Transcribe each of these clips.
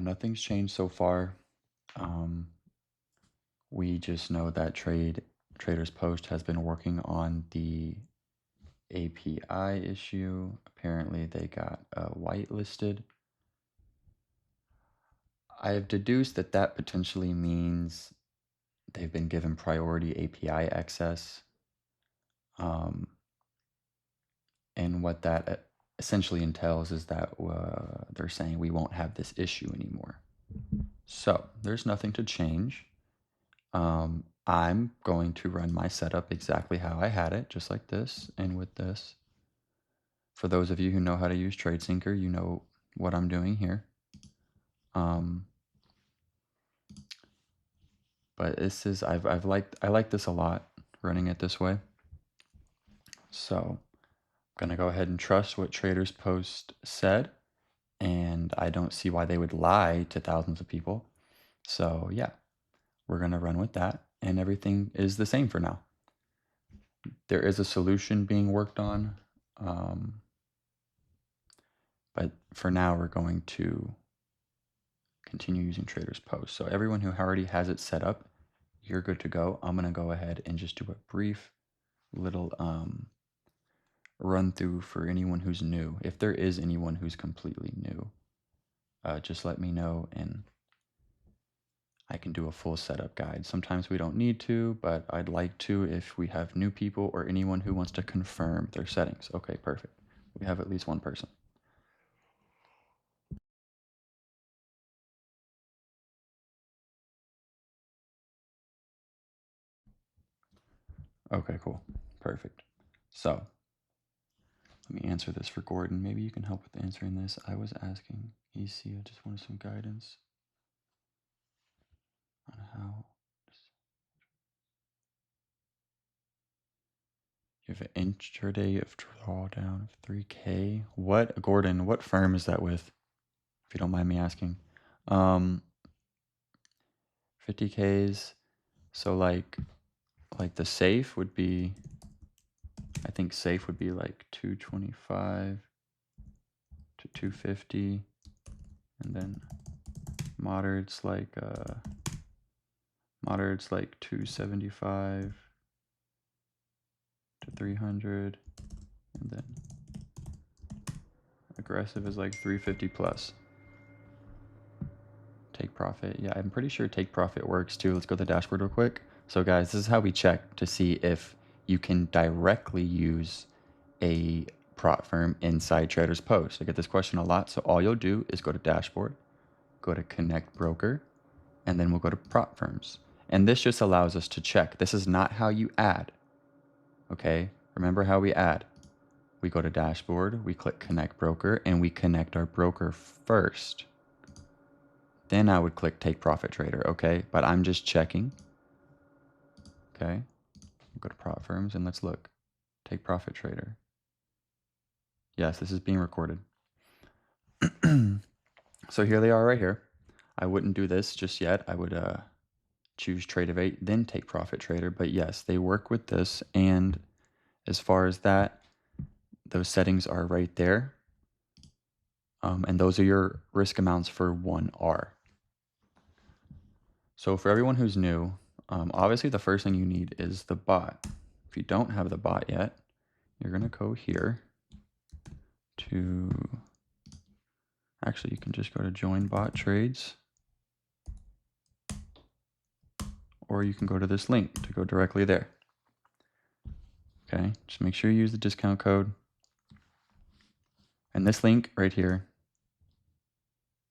Nothing's changed so far. Um, we just know that Traders Post has been working on the API issue. Apparently, they got whitelisted. I have deduced that that potentially means they've been given priority API access. And what that essentially entails is that they're saying we won't have this issue anymore. So there's nothing to change. I'm going to run my setup exactly how I had it, just like this and with this. For those of you who know how to use Tradesyncer, you know what I'm doing here. But this is I like this a lot, running it this way. So I'm gonna go ahead and trust what Traders Post said, and I don't see why they would lie to thousands of people. So yeah, we're gonna run with that, and everything is the same for now. There is a solution being worked on, but for now we're going to continue using Traders Post. So everyone who already has it set up, you're good to go. I'm gonna go ahead and just do a brief little run through for anyone who's new. If there is anyone who's completely new, just let me know and I can do a full setup guide. Sometimes we don't need to, but I'd like to if we have new people or anyone who wants to confirm their settings. Okay, perfect. We have at least one person. Okay, cool. Perfect. So let me answer this for Gordon. Maybe you can help with answering this. I was asking EC, I just wanted some guidance on how you have an intraday of drawdown of 3K. What, Gordon, what firm is that with? If you don't mind me asking. 50Ks. So like the safe would be, I think safe would be like 225 to 250, and then moderate's like 275 to 300, and then aggressive is like 350 plus. Take profit, yeah, I'm pretty sure take profit works too. Let's go to the dashboard real quick. So guys, this is how we check to see if you can directly use a prop firm inside Traders Post. I get this question a lot. So all you'll do is go to dashboard, go to connect broker, and then we'll go to prop firms. And this just allows us to check. This is not how you add. Okay, remember how we add. We go to dashboard, we click connect broker, and we connect our broker first. Then I would click take profit trader, okay? But I'm just checking. Okay, we'll go to prop firms and let's look. Take profit trader. Yes, this is being recorded. So here they are right here. I wouldn't do this just yet. I would choose Tradevate, then take profit trader. But yes, they work with this. And as far as that, those settings are right there. And those are your risk amounts for 1R. So for everyone who's new, obviously the first thing you need is the bot. If you don't have the bot yet, you're gonna go here to, actually you can just go to join bot trades, or you can go to this link to go directly there. Okay, just make sure you use the discount code. And this link right here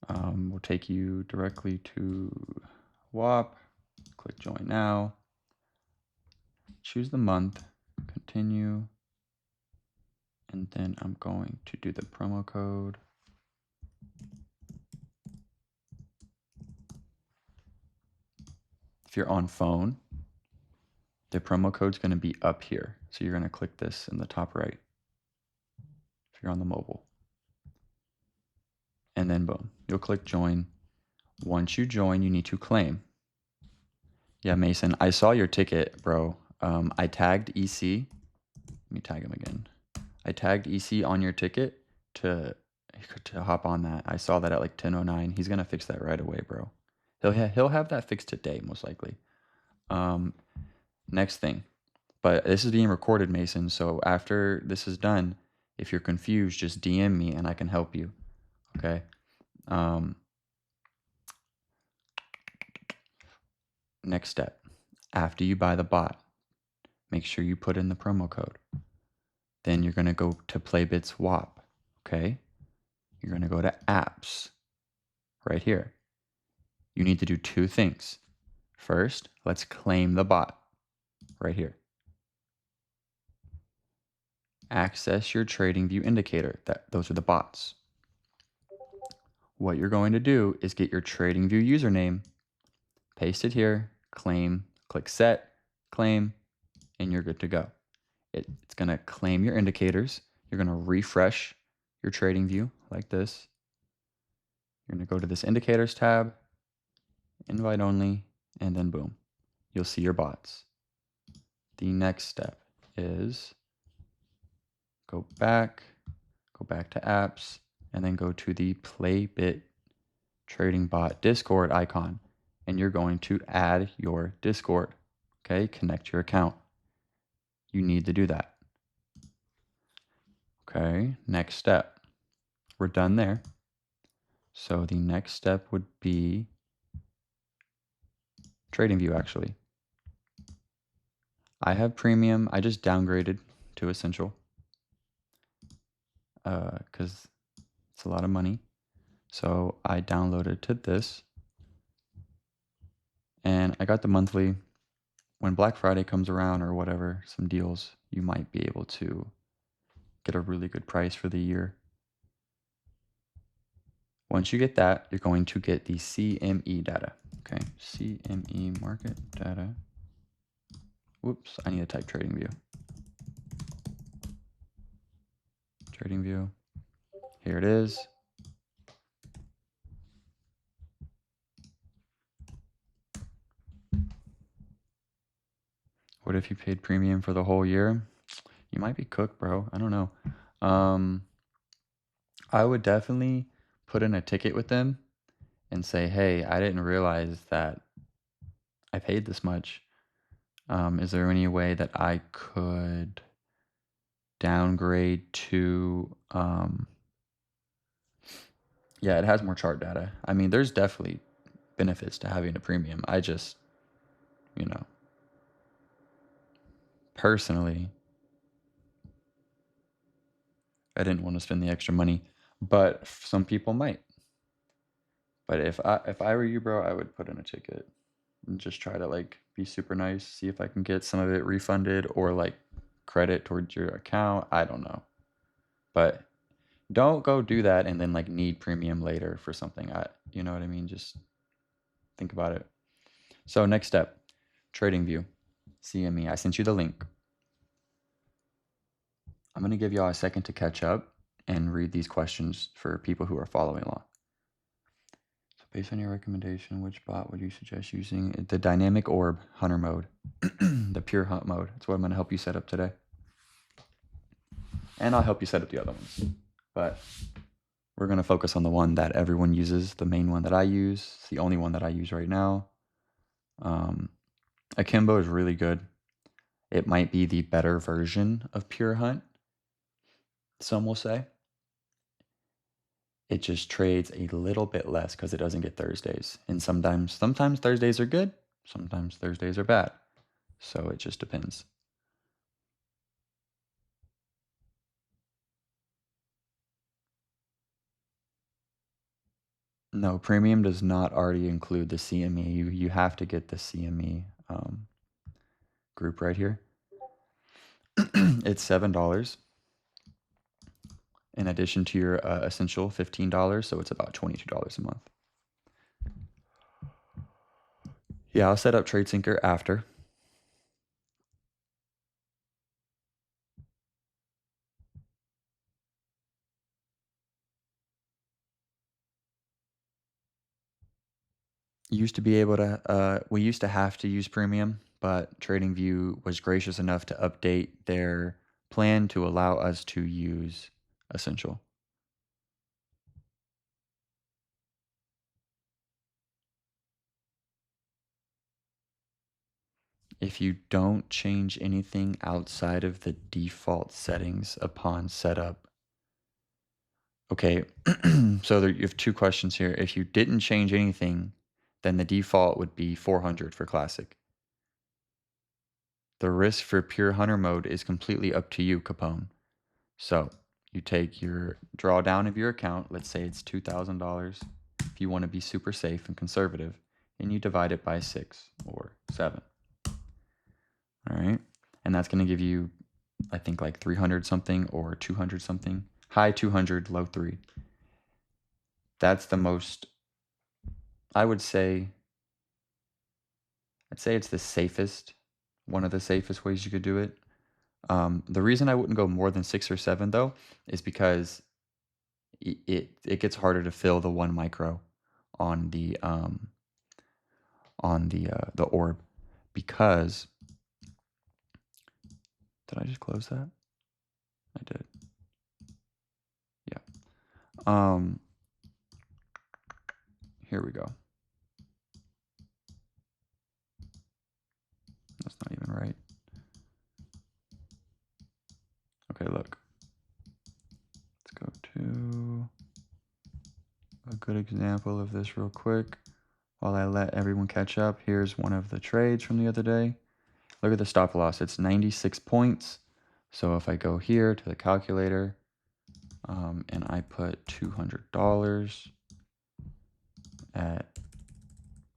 will take you directly to WAP. Click join now. Choose the month, continue, and then I'm going to do the promo code. If you're on phone, the promo code is going to be up here. So you're going to click this in the top right if you're on the mobile. And then boom, you'll click join. Once you join, you need to claim. Yeah, Mason, I saw your ticket, bro. I tagged EC. Let me tag him again. I tagged EC on your ticket to to hop on that. I saw that at like 10:09. He's gonna fix that right away, bro. He'll have that fixed today, most likely. Um, Next thing, but this is being recorded, Mason. So after this is done, if you're confused, just DM me and I can help you. Okay. Um, Next step, after you buy the bot, make sure you put in the promo code. Then you're gonna go to Playbits WAP. Okay. You're gonna go to apps right here. You need to do two things. First, let's claim the bot right here. Access your TradingView indicator. Those are the bots. What you're going to do is get your TradingView username, paste it here, claim, click set, claim, and you're good to go. It's going to claim your indicators. You're going to refresh your TradingView like this. You're going to go to this indicators tab, invite only, and then boom, you'll see your bots. The next step is go back to apps, and then go to the Playbit Trading Bot Discord icon, and you're going to add your Discord. Okay, connect your account. You need to do that. Okay, next step. We're done there. So the next step would be TradingView, actually. I have premium. I just downgraded to essential because it's a lot of money. So I downloaded to this, and I got the monthly. When Black Friday comes around or whatever, some deals, you might be able to get a really good price for the year. Once you get that, you're going to get the CME data. Okay, CME market data. Whoops, I need to type TradingView. TradingView. Here it is. What if you paid premium for the whole year? You might be cooked, bro. I don't know. I would definitely put in a ticket with them and say, hey, I didn't realize that I paid this much. Is there any way that I could downgrade to, yeah, it has more chart data. I mean, there's definitely benefits to having a premium. I just, you know, personally, I didn't want to spend the extra money, but some people might. But if I were you, bro, I would put in a ticket and just try to like be super nice, see if I can get some of it refunded or like credit towards your account. I don't know. But don't go do that and then like need premium later for something. You know what I mean? Just think about it. So next step, TradingView, CME. I sent you the link. I'm going to give y'all a second to catch up and read these questions for people who are following along. So based on your recommendation, which bot would you suggest using? The dynamic orb hunter mode, the pure hunt mode. That's what I'm going to help you set up today. And I'll help you set up the other ones. But we're going to focus on the one that everyone uses, the main one that I use. It's the only one that I use right now. Akimbo is really good. It might be the better version of Pure Hunt, some will say. It just trades a little bit less because it doesn't get Thursdays. And sometimes Thursdays are good, sometimes Thursdays are bad. So it just depends. No, premium does not already include the CME. You have to get the CME group right here. It's $7 in addition to your essential $15, so it's about $22 a month. Yeah, I'll set up Tradesyncer after. Used to be able to, we used to have to use premium, but TradingView was gracious enough to update their plan to allow us to use essential. if you don't change anything outside of the default settings upon setup. Okay, so you have two questions here. If you didn't change anything, then the default would be 400 for classic. The risk for pure hunter mode is completely up to you, Capone. So you take your drawdown of your account, let's say it's $2,000 if you want to be super safe and conservative, and you divide it by 6 or 7. All right, and that's going to give you, I think, like 300 something or 200 something. High 200, low 3. That's the most, I would say, I'd say it's the safest, one of the safest ways you could do it. The reason I wouldn't go more than 6 or 7 though is because it gets harder to fill the 1 micro on the orb, because did I just close that? I did. Yeah. Here we go. That's not even right. Okay, look. Let's go to a good example of this real quick. While I let everyone catch up, here's one of the trades from the other day. Look at the stop loss. It's 96 points. So if I go here to the calculator and I put $200 at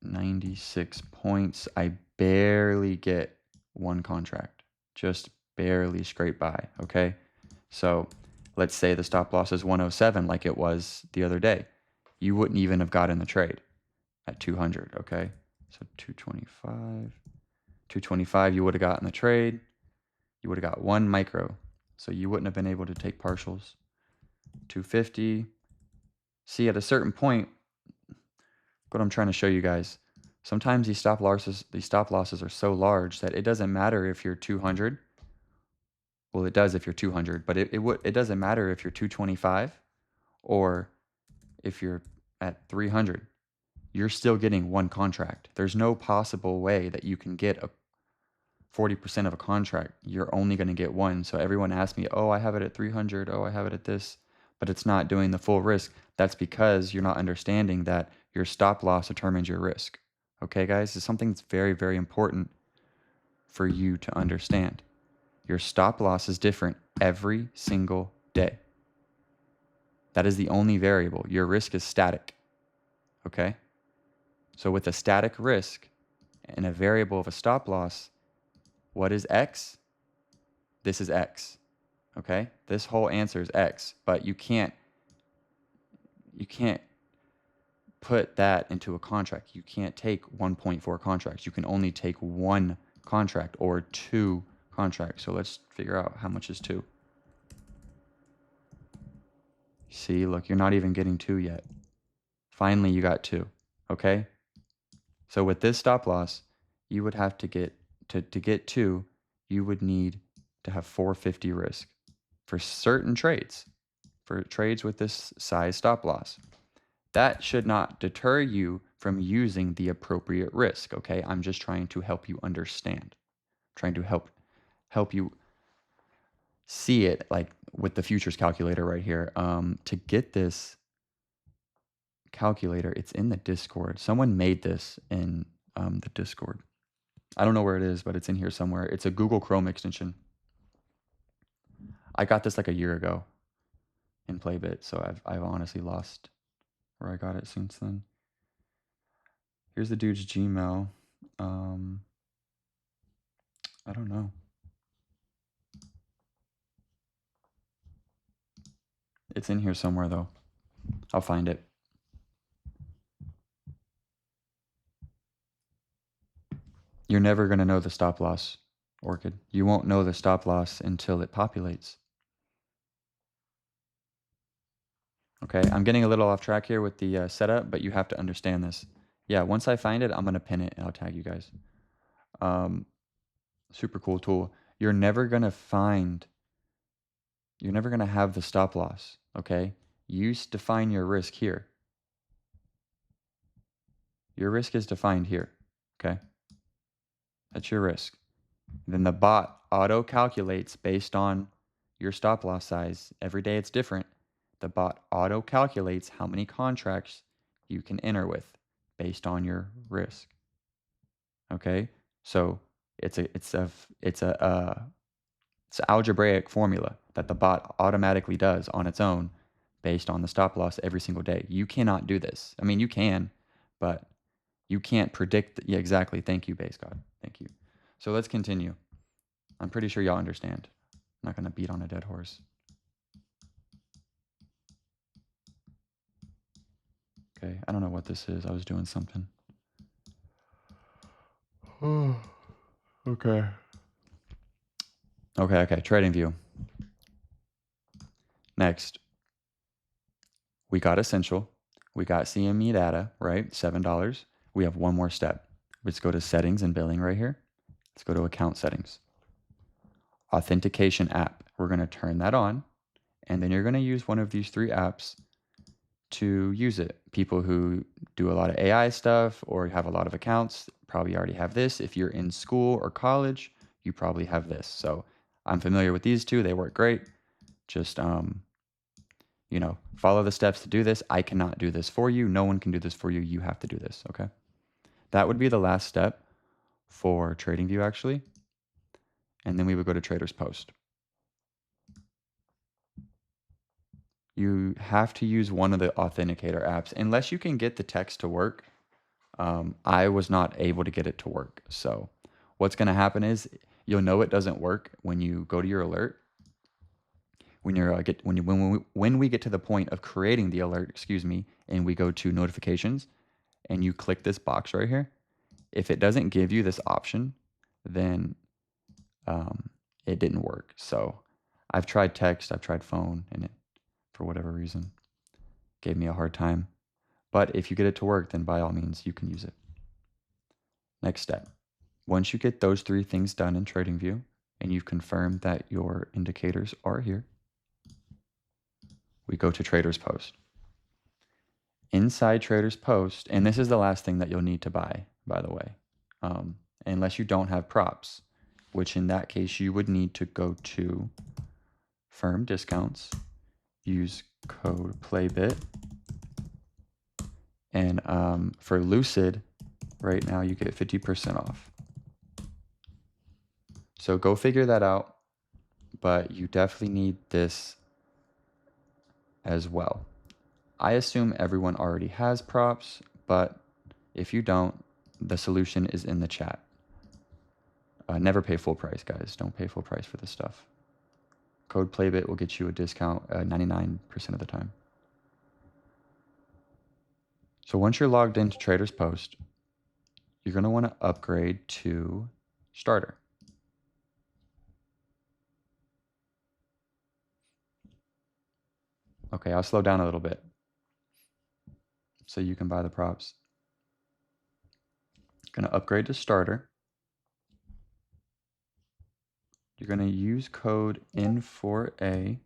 96 points, I barely get 1 contract. Just barely scrape by, okay? So let's say the stop loss is 107 like it was the other day. You wouldn't even have gotten the trade at 200, okay? So 225 you would have gotten the trade. You would have got 1 micro. So you wouldn't have been able to take partials. 250. See, at a certain point, what I'm trying to show you guys, sometimes these stop losses are so large that it doesn't matter if you're 200. Well, it does if you're 200, but it doesn't matter if you're 225 or if you're at 300. You're still getting 1 contract. There's no possible way that you can get a 40% of a contract. You're only going to get 1. So everyone asks me, oh, I have it at 300. Oh, I have it at this, but it's not doing the full risk. That's because you're not understanding that your stop loss determines your risk. Okay, guys, it's something that's very, very important for you to understand. Your stop loss is different every single day. That is the only variable. Your risk is static. Okay? So with a static risk and a variable of a stop loss, what is X? This is X. Okay? This whole answer is X, but you can't put that into a contract. You can't take 1.4 contracts. You can only take 1 contract or 2 contracts. So let's figure out how much is 2. See, look, you're not even getting 2 yet. Finally, you got 2. Okay? So with this stop loss, you would have to get to get 2, you would need to have 450 risk for certain trades, for trades with this size stop loss. That should not deter you from using the appropriate risk, okay? I'm just trying to help you understand. Trying to help you see it, like with the futures calculator right here. To get this calculator, it's in the Discord. Someone made this in the Discord. I don't know where it is, but it's in here somewhere. It's a Google Chrome extension. I got this like a year ago in Playbit, so I've honestly lost where I got it since then. Here's the dude's Gmail. I don't know. It's in here somewhere though. I'll find it. You're never going to know the stop loss, Orchid. You won't know the stop loss until it populates. Okay, I'm getting a little off track here with the setup, but you have to understand this. Yeah, once I find it, I'm going to pin it and I'll tag you guys. Super cool tool. You're never going to have the stop loss, okay? You define your risk here. Your risk is defined here, okay? That's your risk. Then the bot auto calculates based on your stop loss size. Every day it's different. The bot auto calculates how many contracts you can enter with based on your risk. Okay? So it's an algebraic formula that the bot automatically does on its own based on the stop loss every single day. You cannot do this. I mean, you can, but you can't predict. Yeah, exactly. Thank you, base god. Thank you. So let's continue. I'm pretty sure y'all understand. I'm not going to beat on a dead horse. Okay, I don't know what this is. I was doing something. Okay. Okay. Trading view. Next, we got essential. We got CME data, right? $7. We have one more step. Let's go to settings and billing right here. Let's go to account settings. Authentication app. We're going to turn that on. And then you're going to use one of these three apps to use it. People who do a lot of AI stuff or have a lot of accounts probably already have this. If you're in school or college, you probably have this. So I'm familiar with these two. They work great. Just, follow the steps to do this. I cannot do this for you. No one can do this for you. You have to do this. Okay. That would be the last step for TradingView actually. And then we would go to Traders Post. You have to use one of the authenticator apps unless you can get the text to work. I was not able to get it to work. So what's going to happen is you'll know it doesn't work when you go to your alert. When we get to the point of creating the alert, and we go to notifications and you click this box right here, if it doesn't give you this option, then it didn't work. So I've tried text, I've tried phone, and it, for whatever reason, gave me a hard time. But if you get it to work, then by all means, you can use it. Next step. Once you get those three things done in TradingView and you've confirmed that your indicators are here, we go to Traders Post. Inside Traders Post, and this is the last thing that you'll need to buy, by the way, unless you don't have props, which in that case you would need to go to Firm Discounts, use code PLAYBIT, and for Lucid, right now you get 50% off. So go figure that out, but you definitely need this as well. I assume everyone already has props, but if you don't, the solution is in the chat. Never pay full price, guys. Don't pay full price for this stuff. Code PLAYBIT will get you a discount 99% of the time. So once you're logged into Traders Post, you're going to want to upgrade to Starter. Okay, I'll slow down a little bit so you can buy the props. Going to upgrade to Starter. You're going to use code N4A.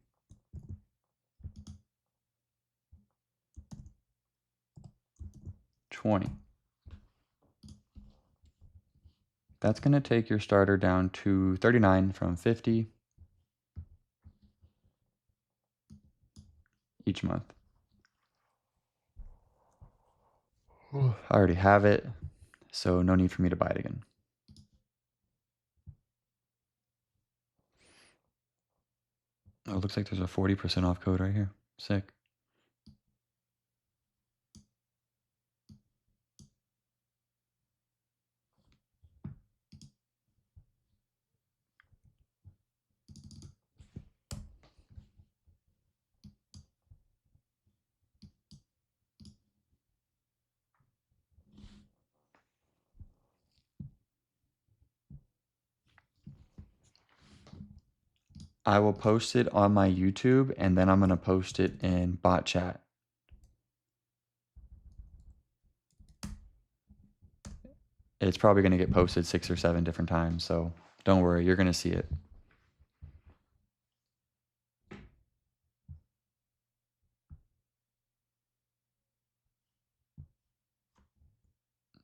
That's going to take your starter down to 39 from 50 each month. I already have it, so no need for me to buy it again. Oh, it looks like there's a 40% off code right here. Sick. I will post it on my YouTube, and then I'm going to post it in bot chat. It's probably going to get posted 6 or 7 different times, so don't worry, you're going to see it.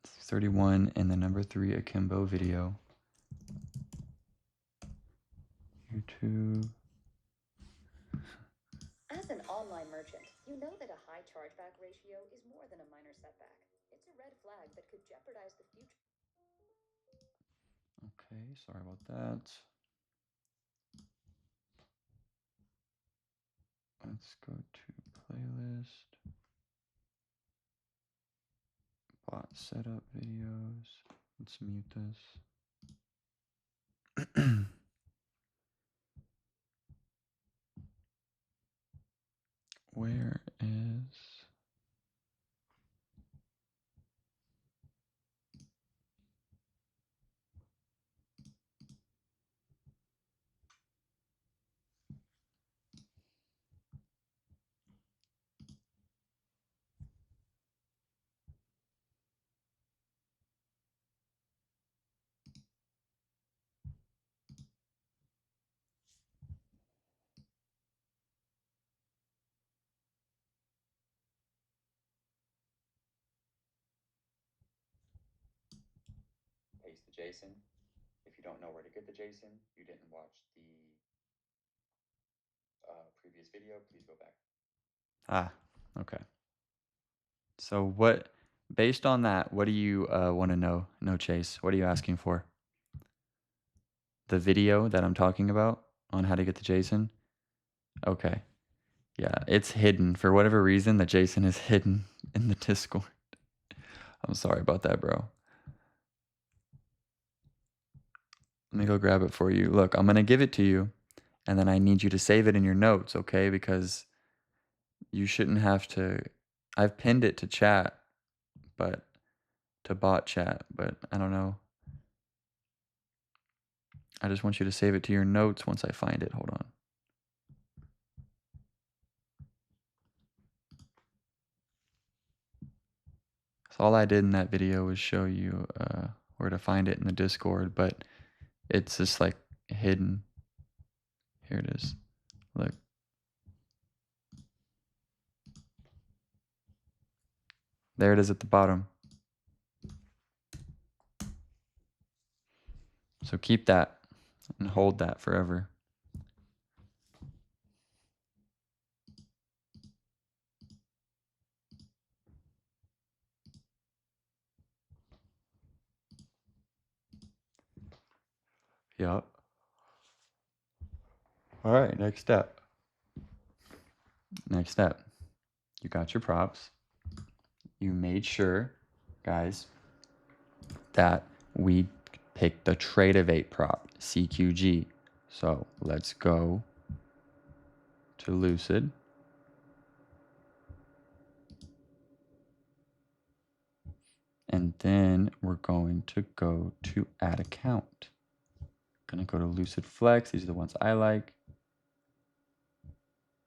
It's 31 and the number 3 akimbo video. to... As an online merchant, you know that a high chargeback ratio is more than a minor setback. It's a red flag that could jeopardize the future. Okay, sorry about that. Let's go to playlist. Bot setup videos. Let's mute this. Where is... Paste the JSON. If you don't know where to get the JSON, you didn't watch the previous video, please go back. Ah, okay. So what, based on that, what do you want to know? No, Chase, what are you asking for? The video that I'm talking about on how to get the JSON? Okay. Yeah, it's hidden. For whatever reason, the JSON is hidden in the Discord. I'm sorry about that, bro. Let me go grab it for you. Look, I'm going to give it to you, and then I need you to save it in your notes, okay? Because you shouldn't have to... I've pinned it to chat, but to bot chat, but I don't know. I just want you to save it to your notes once I find it. Hold on. So all I did in that video was show you where to find it in the Discord, but it's just like hidden. Here it is. Look. There it is at the bottom. So keep that and hold that forever. Yep. All right, next step. Next step. You got your props. You made sure, guys, that we picked the Tradevate prop, CQG. So let's go to Lucid. And then we're going to go to add account. Gonna go to Lucid Flex. These are the ones I like.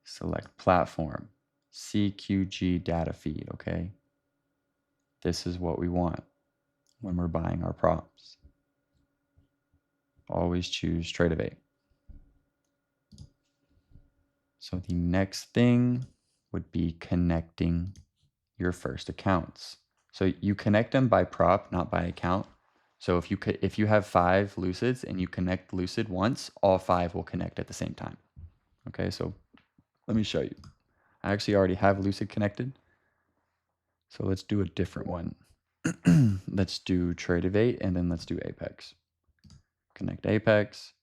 Select platform, CQG data feed, okay? This is what we want when we're buying our props. Always choose Tradevate. So the next thing would be connecting your first accounts. So you connect them by prop, not by account. So if you have 5 Lucids and you connect Lucid once, all 5 will connect at the same time. Okay, so let me show you. I actually already have Lucid connected. So let's do a different one. Let's do Tradevate and then let's do Apex. Connect Apex.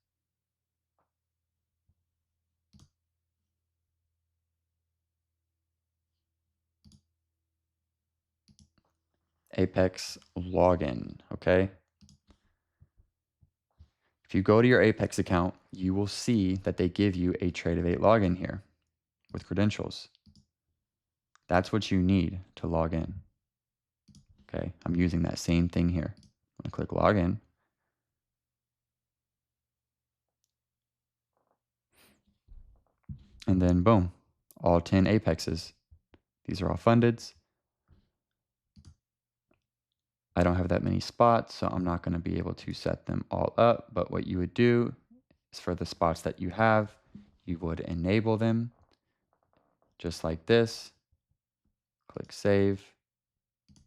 Apex login, okay? If you go to your Apex account, you will see that they give you a Tradevate login here with credentials. That's what you need to log in. Okay, I'm using that same thing here. I'm gonna click login. And then boom, all 10 Apexes. These are all fundeds. I don't have that many spots, so I'm not gonna be able to set them all up. But what you would do is for the spots that you have, you would enable them just like this. Click save,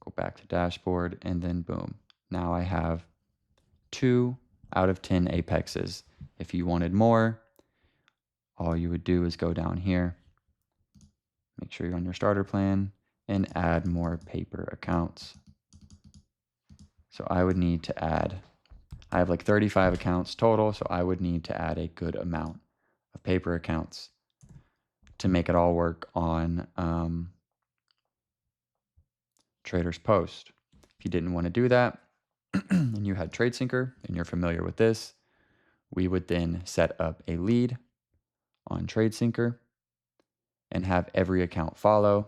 go back to dashboard, and then boom. Now I have 2 out of 10 Apexes. If you wanted more, all you would do is go down here, make sure you're on your starter plan, and add more paper accounts. So I would need to add, I have like 35 accounts total, so I would need to add a good amount of paper accounts to make it all work on Traders Post. If you didn't want to do that and you had Tradesyncer and you're familiar with this, we would then set up a lead on Tradesyncer and have every account follow.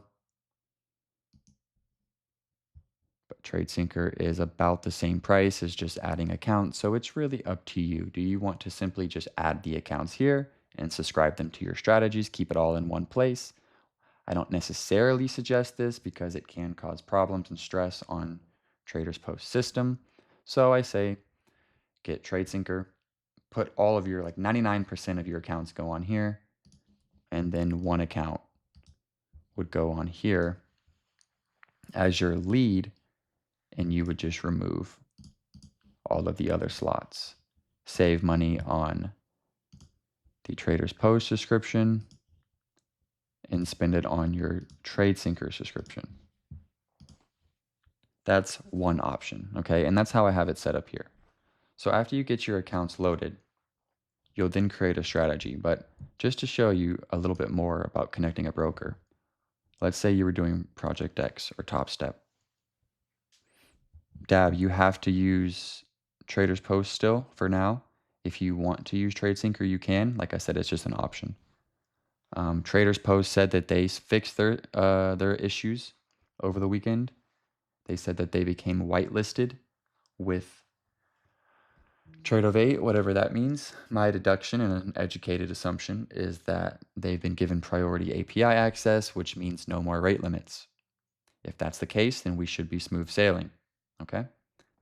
But Tradesyncer is about the same price as just adding accounts, so it's really up to you. Do you want to simply just add the accounts here and subscribe them to your strategies, keep it all in one place? I don't necessarily suggest this because it can cause problems and stress on Traders Post system. So I say get Tradesyncer, put all of your, like 99% of your accounts go on here, and then one account would go on here as your lead, and you would just remove all of the other slots. Save money on the Traders Post subscription and spend it on your Tradesyncer subscription. That's one option, okay? And that's how I have it set up here. So after you get your accounts loaded, you'll then create a strategy. But just to show you a little bit more about connecting a broker, let's say you were doing Project X or Top Step. Dab, you have to use Traders Post still for now. If you want to use Tradesyncer, you can. Like I said, it's just an option. Traders Post said that they fixed their issues over the weekend. They said that they became whitelisted with Trade of 8, whatever that means. My deduction and an educated assumption is that they've been given priority API access, which means no more rate limits. If that's the case, then we should be smooth sailing. Okay?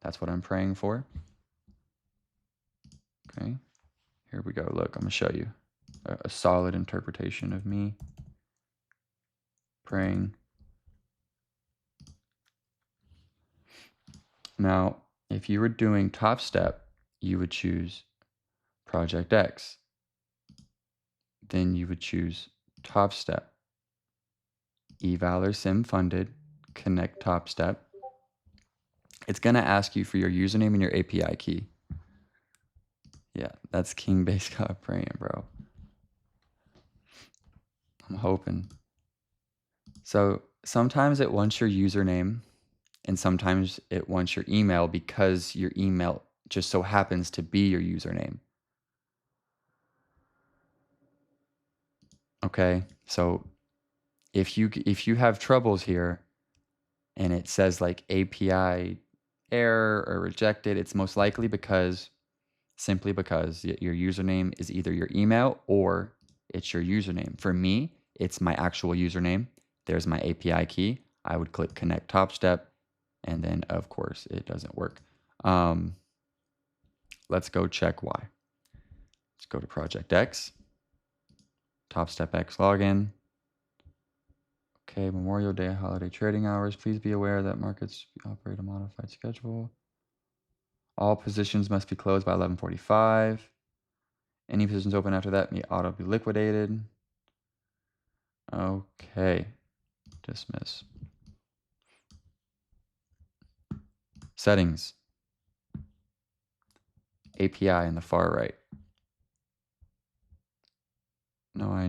That's what I'm praying for. Okay? Here we go. Look, I'm going to show you a solid interpretation of me praying. Now, if you were doing Top Step, you would choose Project X. Then you would choose Top Step, eval or sim funded, connect Top Step. It's going to ask you for your username and your API key. Yeah, that's King Base God praying, bro. I'm hoping. So sometimes it wants your username and sometimes it wants your email because your email just so happens to be your username. Okay, so if you have troubles here and it says like API error or rejected, it's most likely simply because your username is either your email or it's your username. For me, it's my actual username. There's my API key. I would click connect Top Step, and then of course it doesn't work. Let's go check why. Let's go to Project X, Top Step X login. Okay, Memorial Day holiday trading hours. Please be aware that markets operate a modified schedule. All positions must be closed by 11:45. Any positions open after that may auto be liquidated. Okay, dismiss. Settings. API in the far right. No, I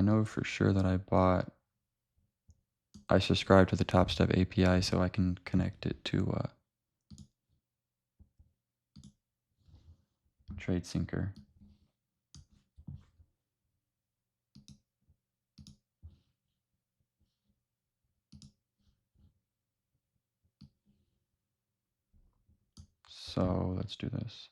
know for sure that I subscribe to the Top Step API so I can connect it to Tradesyncer. So let's do this.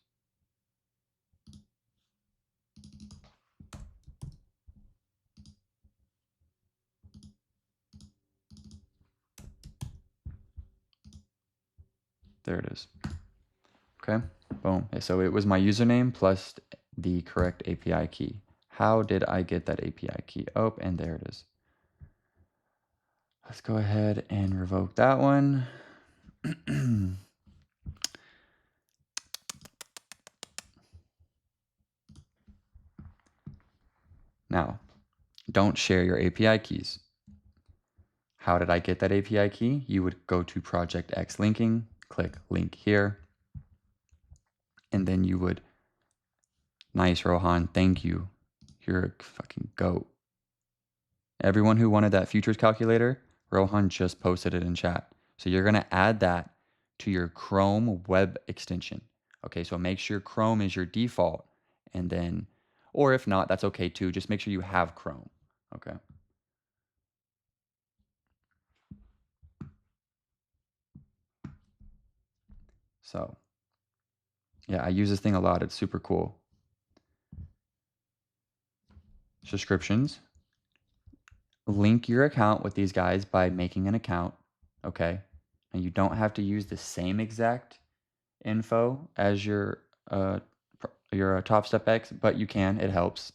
There it is. Okay, boom. So it was my username plus the correct API key. How did I get that API key? Oh, and there it is. Let's go ahead and revoke that one. Now, don't share your API keys. How did I get that API key? You would go to Project X linking, click link here, and then you would, nice Rohan, thank you. You're a fucking goat. Everyone who wanted that futures calculator, Rohan just posted it in chat. So you're going to add that to your Chrome web extension. Okay, so make sure Chrome is your default, and then, or if not, that's okay too. Just make sure you have Chrome. Okay. So yeah, I use this thing a lot. It's super cool. Subscriptions. Link your account with these guys by making an account. Okay. And you don't have to use the same exact info as your Top Step X, but you can. It helps.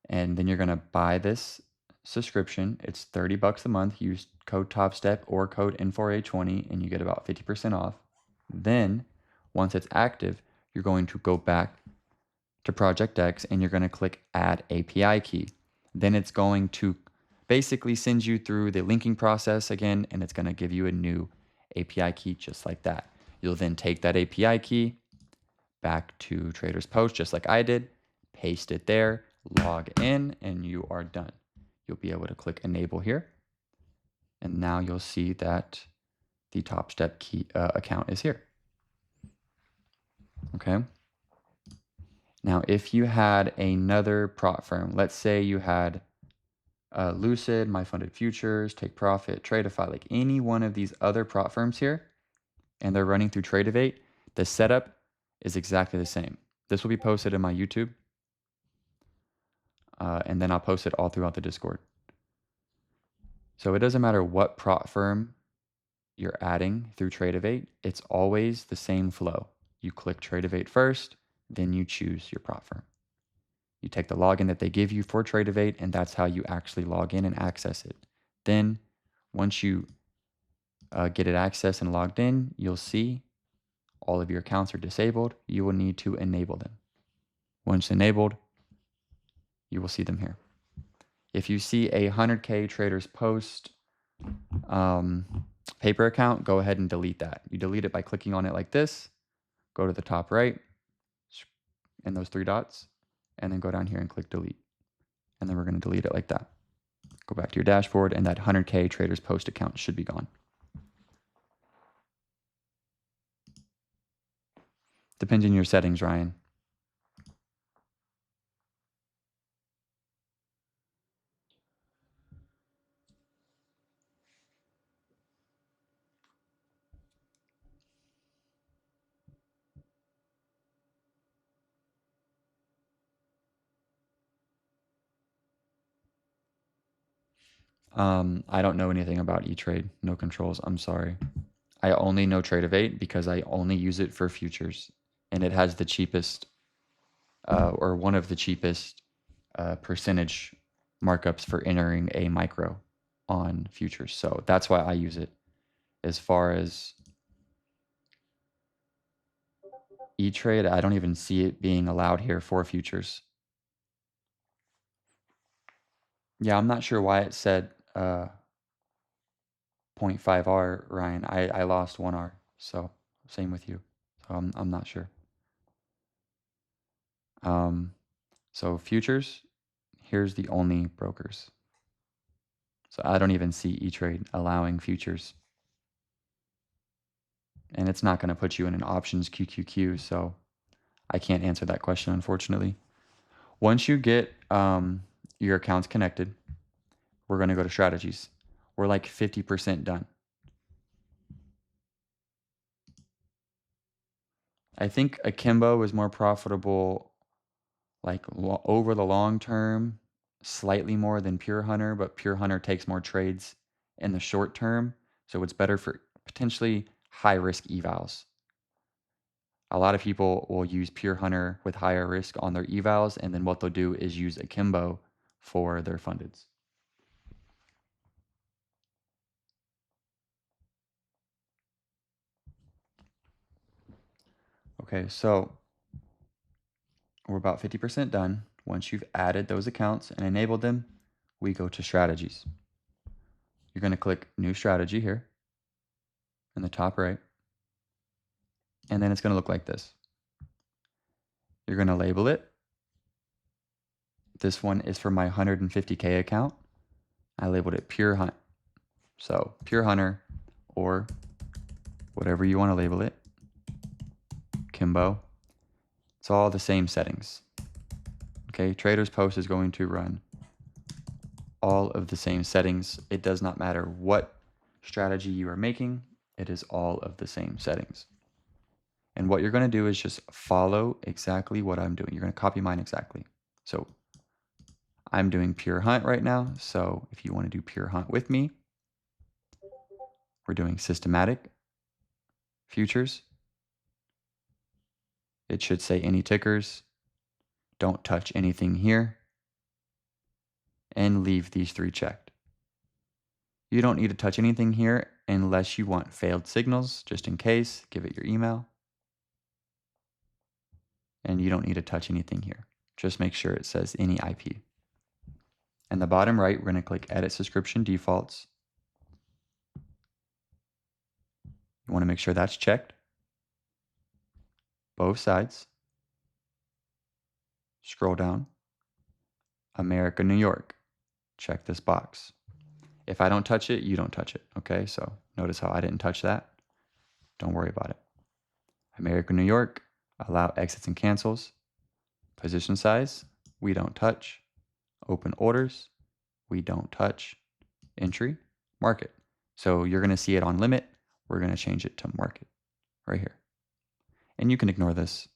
And then you're gonna buy this subscription. It's $30 a month. Use code TopStep or code N4A20, and you get about 50% off. Then, once it's active, you're going to go back to Project X and you're going to click Add API Key. Then it's going to basically send you through the linking process again, and it's going to give you a new API key just like that. You'll then take that API key back to Trader's Post just like I did, paste it there, log in, and you are done. You'll be able to click Enable here, and now you'll see that the TopStep key account is here. Okay. Now, if you had another prop firm, let's say you had Lucid, My Funded Futures, Take Profit, Tradeify, like any one of these other prop firms here, and they're running through Tradeivate, the setup is exactly the same. This will be posted in my YouTube, and then I'll post it all throughout the Discord. So it doesn't matter what prop firm you're adding through Tradeivate, it's always the same flow. You click Tradeivate first, then you choose your prop firm. You take the login that they give you for Tradeivate, and that's how you actually log in and access it. Then, once you get it accessed and logged in, you'll see all of your accounts are disabled. You will need to enable them. Once enabled, you will see them here. If you see a 100K Traders Post paper account, go ahead and delete that. You delete it by clicking on it like this, go to the top right, and those three dots, and then go down here and click delete. And then we're going to delete it like that. Go back to your dashboard, and that 100K Traders Post account should be gone. Depends on your settings, Ryan. I don't know anything about E-Trade, no controls. I'm sorry. I only know Tradeivate because I only use it for futures, and it has the cheapest, or one of the cheapest, percentage markups for entering a micro on futures. So that's why I use it. As far as E-Trade, I don't even see it being allowed here for futures. Yeah, I'm not sure why it said 0.5R, Ryan. I lost 1R, so same with you. So I'm not sure. So futures, here's the only brokers. So I don't even see E-Trade allowing futures. And it's not going to put you in an options QQQ, so I can't answer that question, unfortunately. Once you get your accounts connected, we're going to go to strategies. We're like 50% done. I think Akimbo is more profitable like over the long term, slightly more than Pure Hunter, but Pure Hunter takes more trades in the short term, so it's better for potentially high risk evals. A lot of people will use Pure Hunter with higher risk on their evals, and then what they'll do is use Akimbo for their fundeds. Okay, so we're about 50% done. Once you've added those accounts and enabled them, we go to strategies. You're going to click new strategy here in the top right. And then it's going to look like this. You're going to label it. This one is for my 150K account. I labeled it Pure Hunt. So Pure Hunter, or whatever you want to label it, Kimbo. It's all the same settings. Okay, Traders Post is going to run all of the same settings. It does not matter what strategy you are making. It is all of the same settings. And what you're going to do is just follow exactly what I'm doing. You're going to copy mine exactly. So I'm doing Pure Hunt right now. So if you want to do Pure Hunt with me, we're doing systematic futures. It should say any tickers. Don't touch anything here. And leave these 3 checked. You don't need to touch anything here unless you want failed signals, just in case. Give it your email. And you don't need to touch anything here. Just make sure it says any IP. In the bottom right, we're going to click Edit Subscription Defaults. You want to make sure that's checked. Both sides. Scroll down. America, New York. Check this box. If I don't touch it, you don't touch it. Okay, so notice how I didn't touch that. Don't worry about it. America, New York. Allow exits and cancels. Position size, we don't touch. Open orders, we don't touch. Entry, market. So you're going to see it on limit. We're going to change it to market right here. And you can ignore this.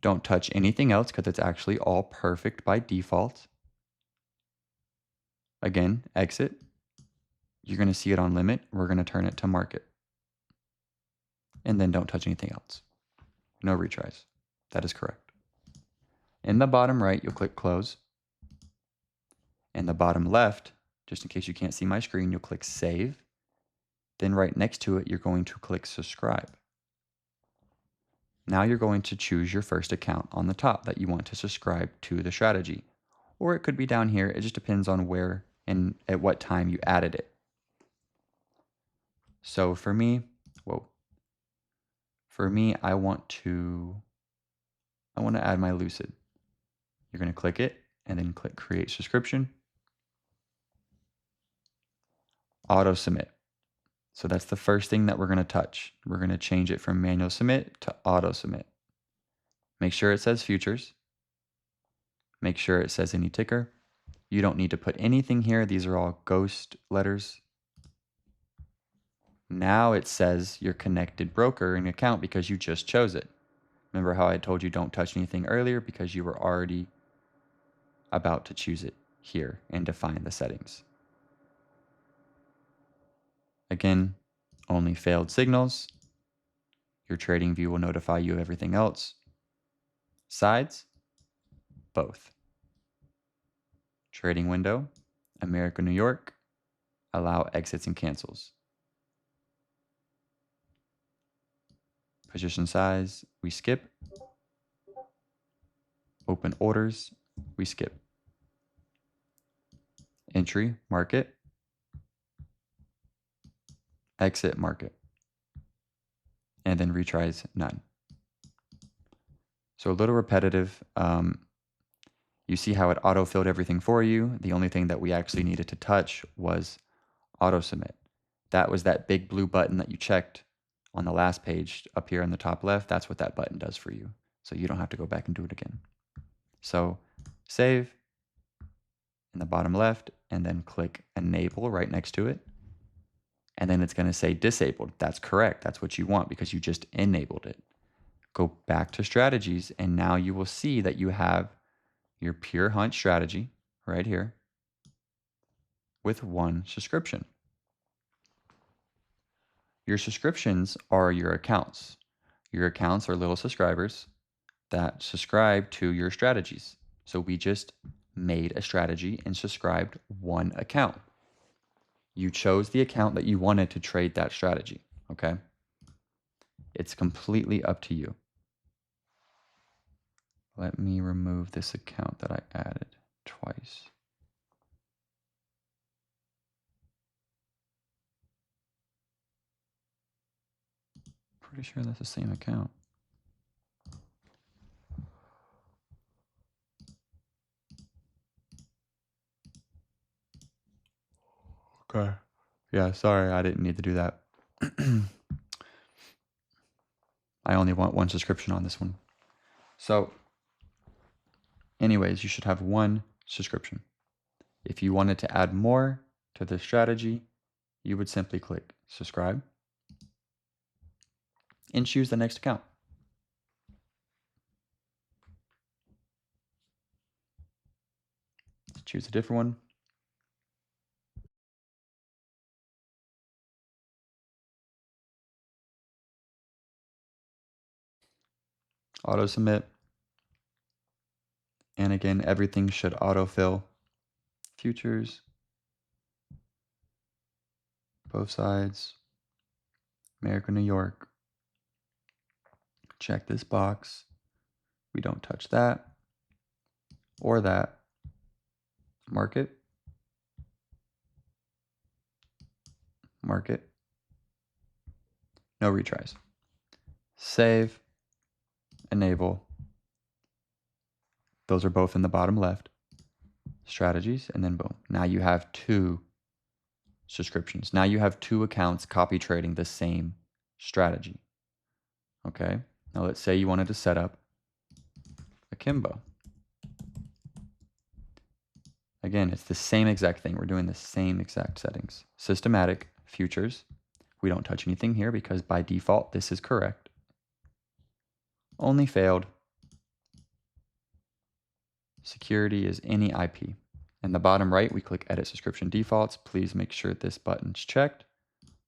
Don't touch anything else because it's actually all perfect by default. Again, exit. You're going to see it on limit. We're going to turn it to market. And then don't touch anything else. No retries. That is correct. In the bottom right, you'll click close. In the bottom left, just in case you can't see my screen, you'll click save. Then right next to it, you're going to click subscribe. Now you're going to choose your first account on the top that you want to subscribe to the strategy. Or it could be down here. It just depends on where and at what time you added it. So for me, I want to add my Lucid. You're going to click it and then click create subscription. Auto submit. So that's the first thing that we're going to touch. We're going to change it from manual submit to auto submit. Make sure it says futures. Make sure it says any ticker. You don't need to put anything here. These are all ghost letters. Now it says your connected broker and account because you just chose it. Remember how I told you don't touch anything earlier because you were already about to choose it here and define the settings. Again, only failed signals. Your trading view will notify you of everything else. Sides, both. Trading window, America, New York, allow exits and cancels. Position size, we skip. Open orders, we skip. Entry, market. Exit, market. And then retries, none. So a little repetitive. You see how it auto-filled everything for you. The only thing that we actually needed to touch was auto submit. That was that big blue button that you checked on the last page up here in the top left. That's what that button does for you. So you don't have to go back and do it again. So save in the bottom left and then click enable right next to it. And then it's going to say disabled. That's correct. That's what you want because you just enabled it. Go back to strategies and now you will see that you have your Pure Hunt strategy right here with 1 subscription. Your subscriptions are your accounts. Your accounts are little subscribers that subscribe to your strategies. So we just made a strategy and subscribed 1 account. You chose the account that you wanted to trade that strategy, okay? It's completely up to you. Let me remove this account that I added twice. Pretty sure that's the same account. Okay. Yeah, sorry, I didn't need to do that. I only want one subscription on this one. So, anyways, you should have one subscription. If you wanted to add more to this strategy, you would simply click subscribe and choose the next account. Choose a different one. Auto submit. And again, everything should autofill. Futures, both sides, America, New York. Check this box. We don't touch that or that. Market. Market. No retries. Save. Enable. Those are both in the bottom left. Strategies, and then boom. Now you have two subscriptions. Now you have two accounts copy trading the same strategy. Okay, now let's say you wanted to set up akimbo. Again, it's the same exact thing. We're doing the same exact settings. Systematic, futures. We don't touch anything here because by default, this is correct. Only failed. Security is any IP. In the bottom right, we click Edit Subscription Defaults. Please make sure this button's checked.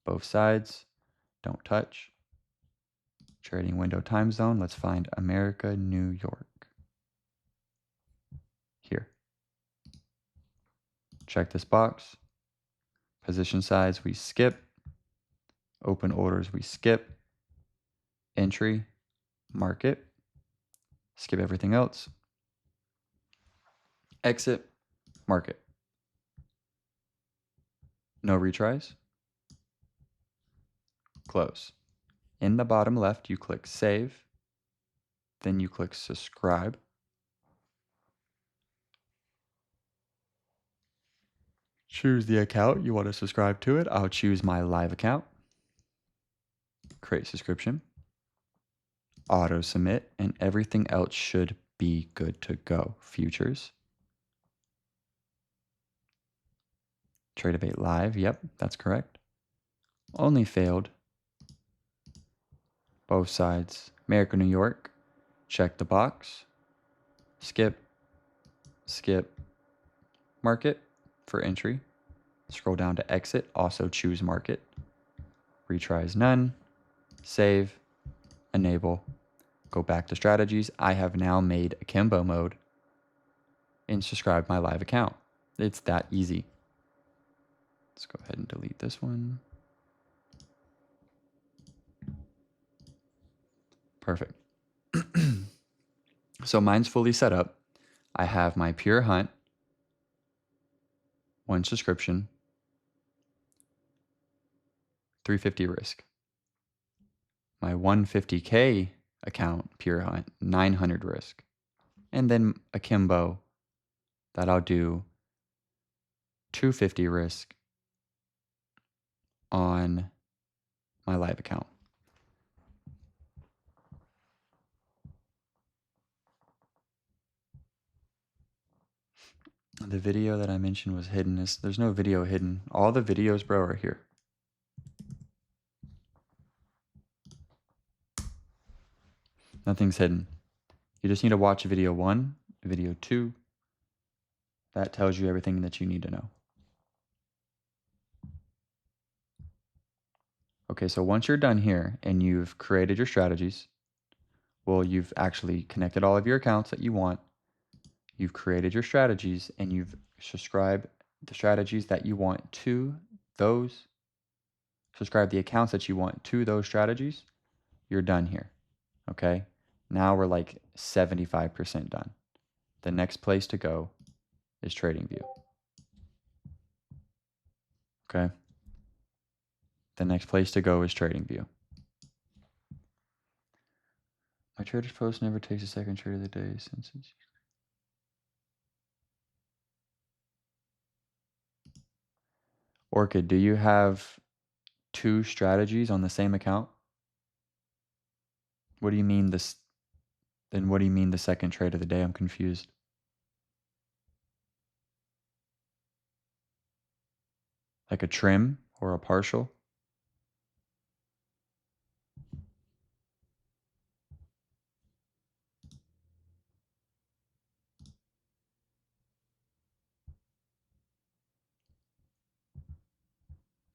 Both sides, don't touch. Trading window time zone, let's find America, New York. Here. Check this box. Position size, we skip. Open orders, we skip. Entry, market. Skip everything else. Exit, market. No retries. Close. In the bottom left, you click Save. Then you click Subscribe. Choose the account you want to subscribe to it. I'll choose my live account. Create subscription. Auto submit, and everything else should be good to go. Futures. Tradebate live. Yep, that's correct. Only failed. Both sides. America, New York. Check the box. Skip. Skip. Market for entry. Scroll down to exit. Also choose market. Retries none. Save. Enable. Go back to strategies. I have now made akimbo mode and subscribe my live account. It's that easy. Let's go ahead and delete this one. Perfect. So mine's fully set up. I have my pure hunt, one subscription, 350 risk. My 150K account, pure hunt, 900 risk. And then akimbo that I'll do 250 risk on my live account. The video that I mentioned was hidden. There's no video hidden. All the videos, bro, are here. Nothing's hidden. You just need to watch video 1, video 2. That tells you everything that you need to know. Okay, so once you're done here and you've created your strategies, well, you've actually connected all of your accounts that you want. You've created your strategies and you've subscribed the strategies that you want to those, subscribe the accounts that you want to those strategies. You're done here. Okay. Now we're like 75% done. The next place to go is TradingView. Okay. The next place to go is TradingView. My Traders Post never takes a second trade of the day since it's... Orchid, do you have two strategies on the same account? What do you mean this? Then what do you mean the second trade of the day? I'm confused. Like a trim or a partial?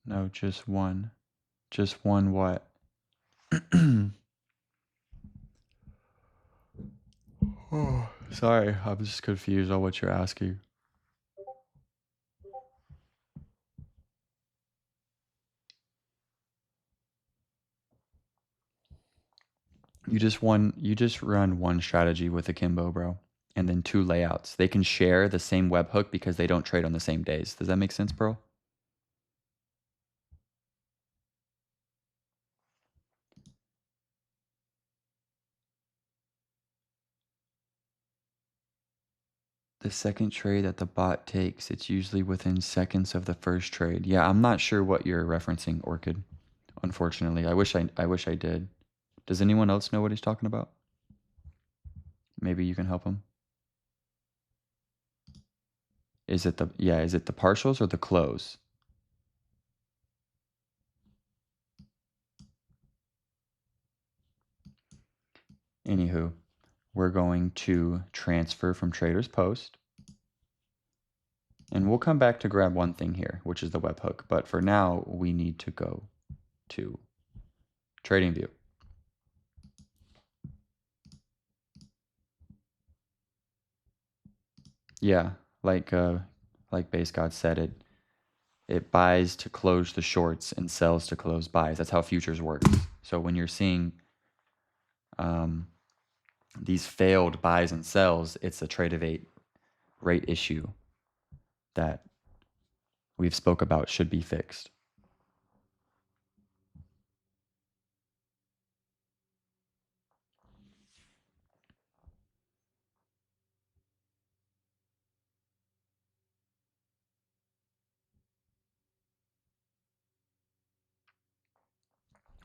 No, just one. Just one what? Oh, sorry, I'm just confused on what you're asking. You just run one strategy with Akimbo, bro. And then two layouts. They can share the same webhook because they don't trade on the same days. Does that make sense, bro? The second trade that the bot takes, it's usually within seconds of the first trade. Yeah, I'm not sure what you're referencing, Orchid. Unfortunately, I wish I did. Does anyone else know what he's talking about? Maybe you can help him. Is it the partials or the close? Anywho, we're going to transfer from Trader's Post. And we'll come back to grab one thing here, which is the webhook. But for now, we need to go to TradingView. Yeah, like Base God said, it buys to close the shorts and sells to close buys. That's how futures works. So when you're seeing these failed buys and sells, it's a trade of 8 rate issue that we've spoke about should be fixed.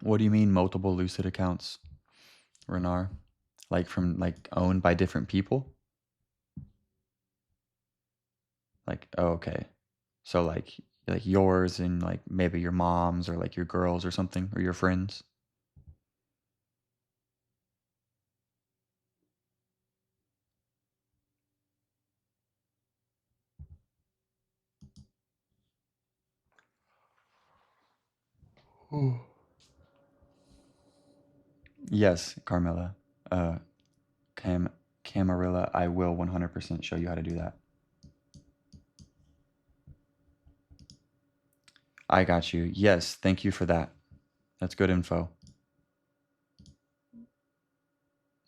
What do you mean multiple Lucid accounts, Renar? Like owned by different people? Like, oh, okay. So like yours and like maybe your mom's or like your girls or something or your friends. Yes, Carmela. Camarilla, I will 100% show you how to do that. I got you. Yes, thank you for that. That's good info.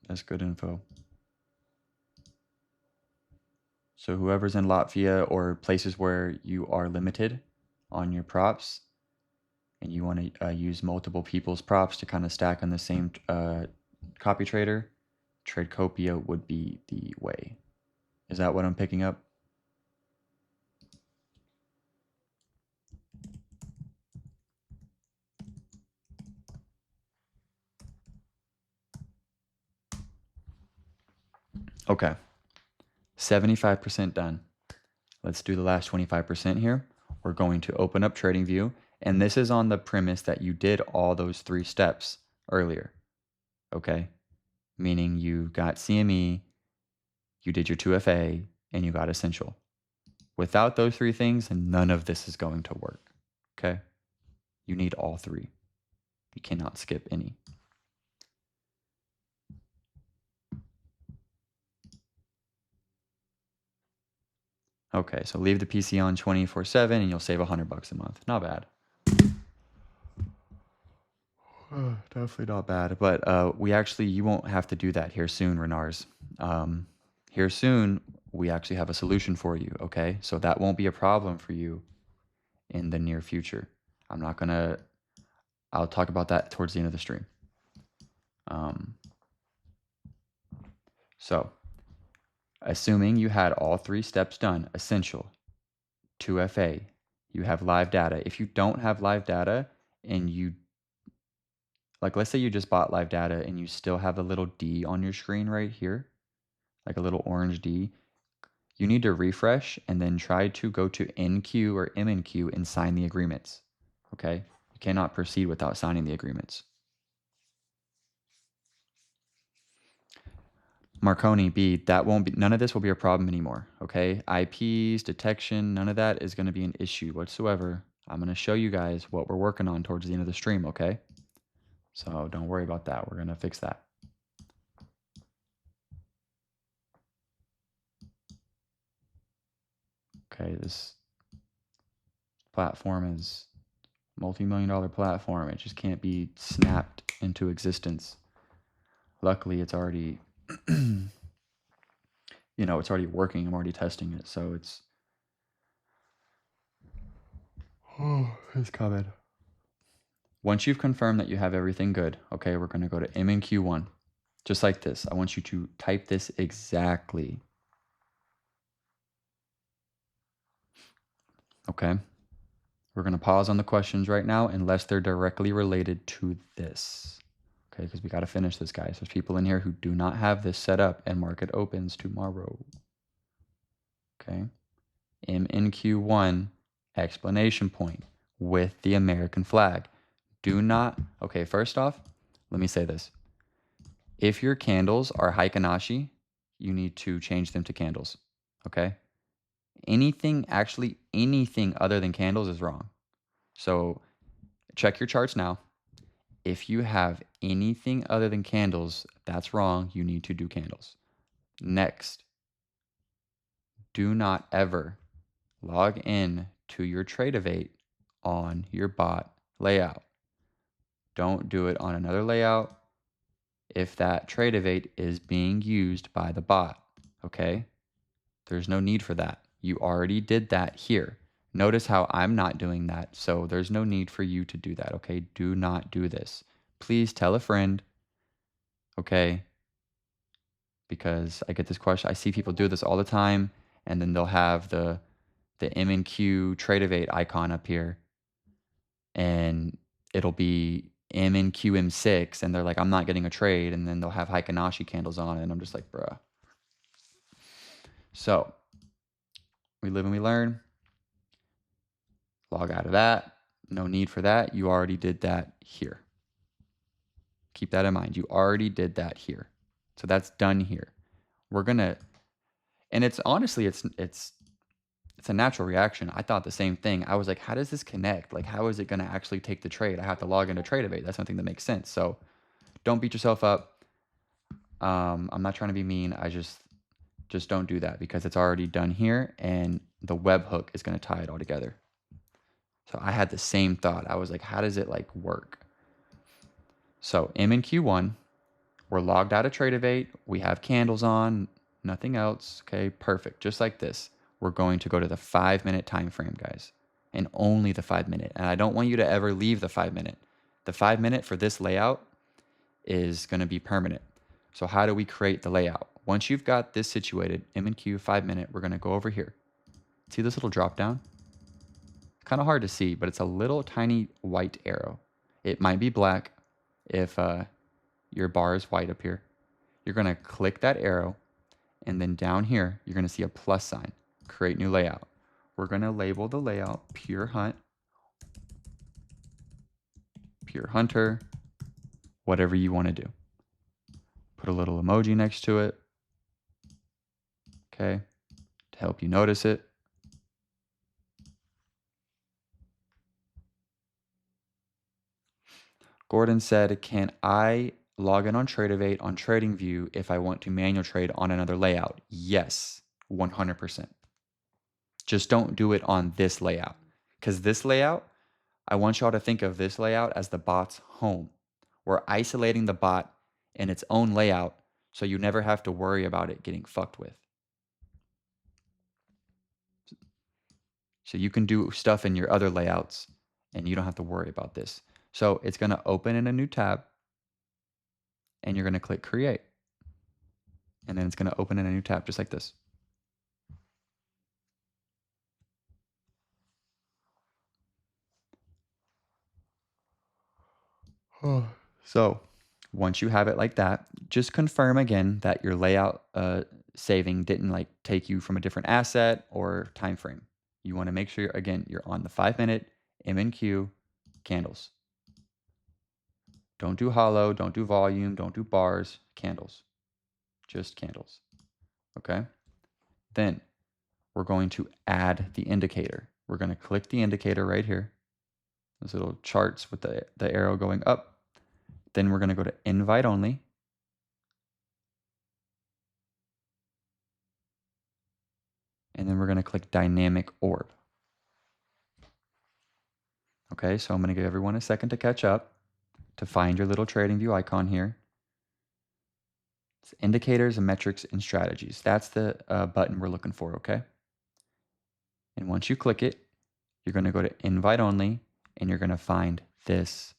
That's good info. So whoever's in Latvia or places where you are limited on your props and you want to use multiple people's props to kind of stack on the same copy trader, Tradecopia would be the way. Is that what I'm picking up? Okay. 75% done. Let's do the last 25% here. We're going to open up TradingView, and this is on the premise that you did all those 3 steps earlier. Okay? Meaning you got CME, you did your 2FA, and you got Essential. Without those 3 things, none of this is going to work. Okay? You need all 3. You cannot skip any. Okay, so leave the PC on 24/7 and you'll save $100 a month. Not bad. Definitely not bad. But you won't have to do that here soon, Renars. Um, Here soon, we actually have a solution for you, okay? So that won't be a problem for you in the near future. I'm not gonna, I'll talk about that towards the end of the stream. Um, so, assuming you had all three steps done, essential, 2FA, you have live data. If you don't have live data and you, like, let's say you just bought live data and you still have a little D on your screen right here, like a little orange D, you need to refresh and then try to go to NQ or MNQ and sign the agreements. Okay? You cannot proceed without signing the agreements. Marconi B, that won't be, none of this will be a problem anymore. Okay? IPs, detection, none of that is going to be an issue whatsoever. I'm going to show you guys what we're working on towards the end of the stream, okay? So don't worry about that. We're going to fix that. Okay, this platform is multi-million-dollar platform. It just can't be snapped into existence. Luckily, it's already, it's already working. I'm already testing it, so it's. Oh, it's coming. Once you've confirmed that you have everything good, okay, we're going to go to MNQ1. Just like this. I want you to type this exactly. Okay? We're going to pause on the questions right now unless they're directly related to this. Okay, because we got to finish this, guys. There's people in here who do not have this set up and market opens tomorrow. Okay? MNQ1 explanation point with the American flag. Do not, okay, first off, let me say this. If your candles are Heikanashi, you need to change them to candles. Okay? Anything other than candles is wrong. So check your charts now. If you have anything other than candles, that's wrong. You need to do candles. Next, do not ever log in to your Tradevate on your bot layout. Don't do it on another layout if that Tradevate is being used by the bot, okay? There's no need for that. You already did that here. Notice how I'm not doing that, so there's no need for you to do that, okay? Do not do this. Please tell a friend, okay? Because I get this question. I see people do this all the time, and then they'll have the M&Q Tradevate icon up here, and it'll be M&Q M6, and they're like, I'm not getting a trade, and then they'll have Heikanashi candles on it, and I'm just like, bruh. So, we live and we learn. Log out of that. No need for that. You already did that here. Keep that in mind. You already did that here. So that's done here. We're going to, and it's honestly, it's a natural reaction. I thought the same thing. I was like, how does this connect? Like, how is it going to actually take the trade? I have to log into Tradevate. That's something that makes sense. So don't beat yourself up. I'm not trying to be mean. I just don't do that because it's already done here and the webhook is going to tie it all together. So I had the same thought. I was like, how does it like work? So MNQ1, we're logged out of Tradevate. We have candles on, nothing else. Okay, perfect. Just like this. We're going to go to the 5-minute time frame, guys, and only the 5-minute. And I don't want you to ever leave the 5-minute. The 5-minute for this layout is going to be permanent. So how do we create the layout? Once you've got this situated, M&Q 5-minute, we're going to go over here. See this little drop down? Kind of hard to see, but it's a little tiny white arrow. It might be black if your bar is white up here. You're going to click that arrow, and then down here, you're going to see a plus sign. Create new layout. We're going to label the layout Pure Hunt, Pure Hunter, whatever you want to do. Put a little emoji next to it, okay, to help you notice it. Gordon said, can I log in on Tradevate on TradingView if I want to manual trade on another layout? Yes, 100%. Just don't do it on this layout, because this layout, I want y'all to think of this layout as the bot's home. We're isolating the bot in its own layout so you never have to worry about it getting fucked with. So you can do stuff in your other layouts and you don't have to worry about this. So it's going to open in a new tab and you're going to click create. And then it's going to open in a new tab just like this. So once you have it like that, just confirm again that your layout saving didn't like take you from a different asset or time frame. You want to make sure, again, you're on the 5-minute MNQ candles. Don't do hollow, don't do volume, don't do bars, candles. Just candles. Okay? Then we're going to add the indicator. We're going to click the indicator right here. Those little charts with the arrow going up. Then we're going to go to invite only. And then we're going to click dynamic orb. Okay, so I'm going to give everyone a second to catch up, to find your little trading view icon here. It's indicators and metrics and strategies. That's the button we're looking for, okay? And once you click it, you're going to go to invite only and you're going to find this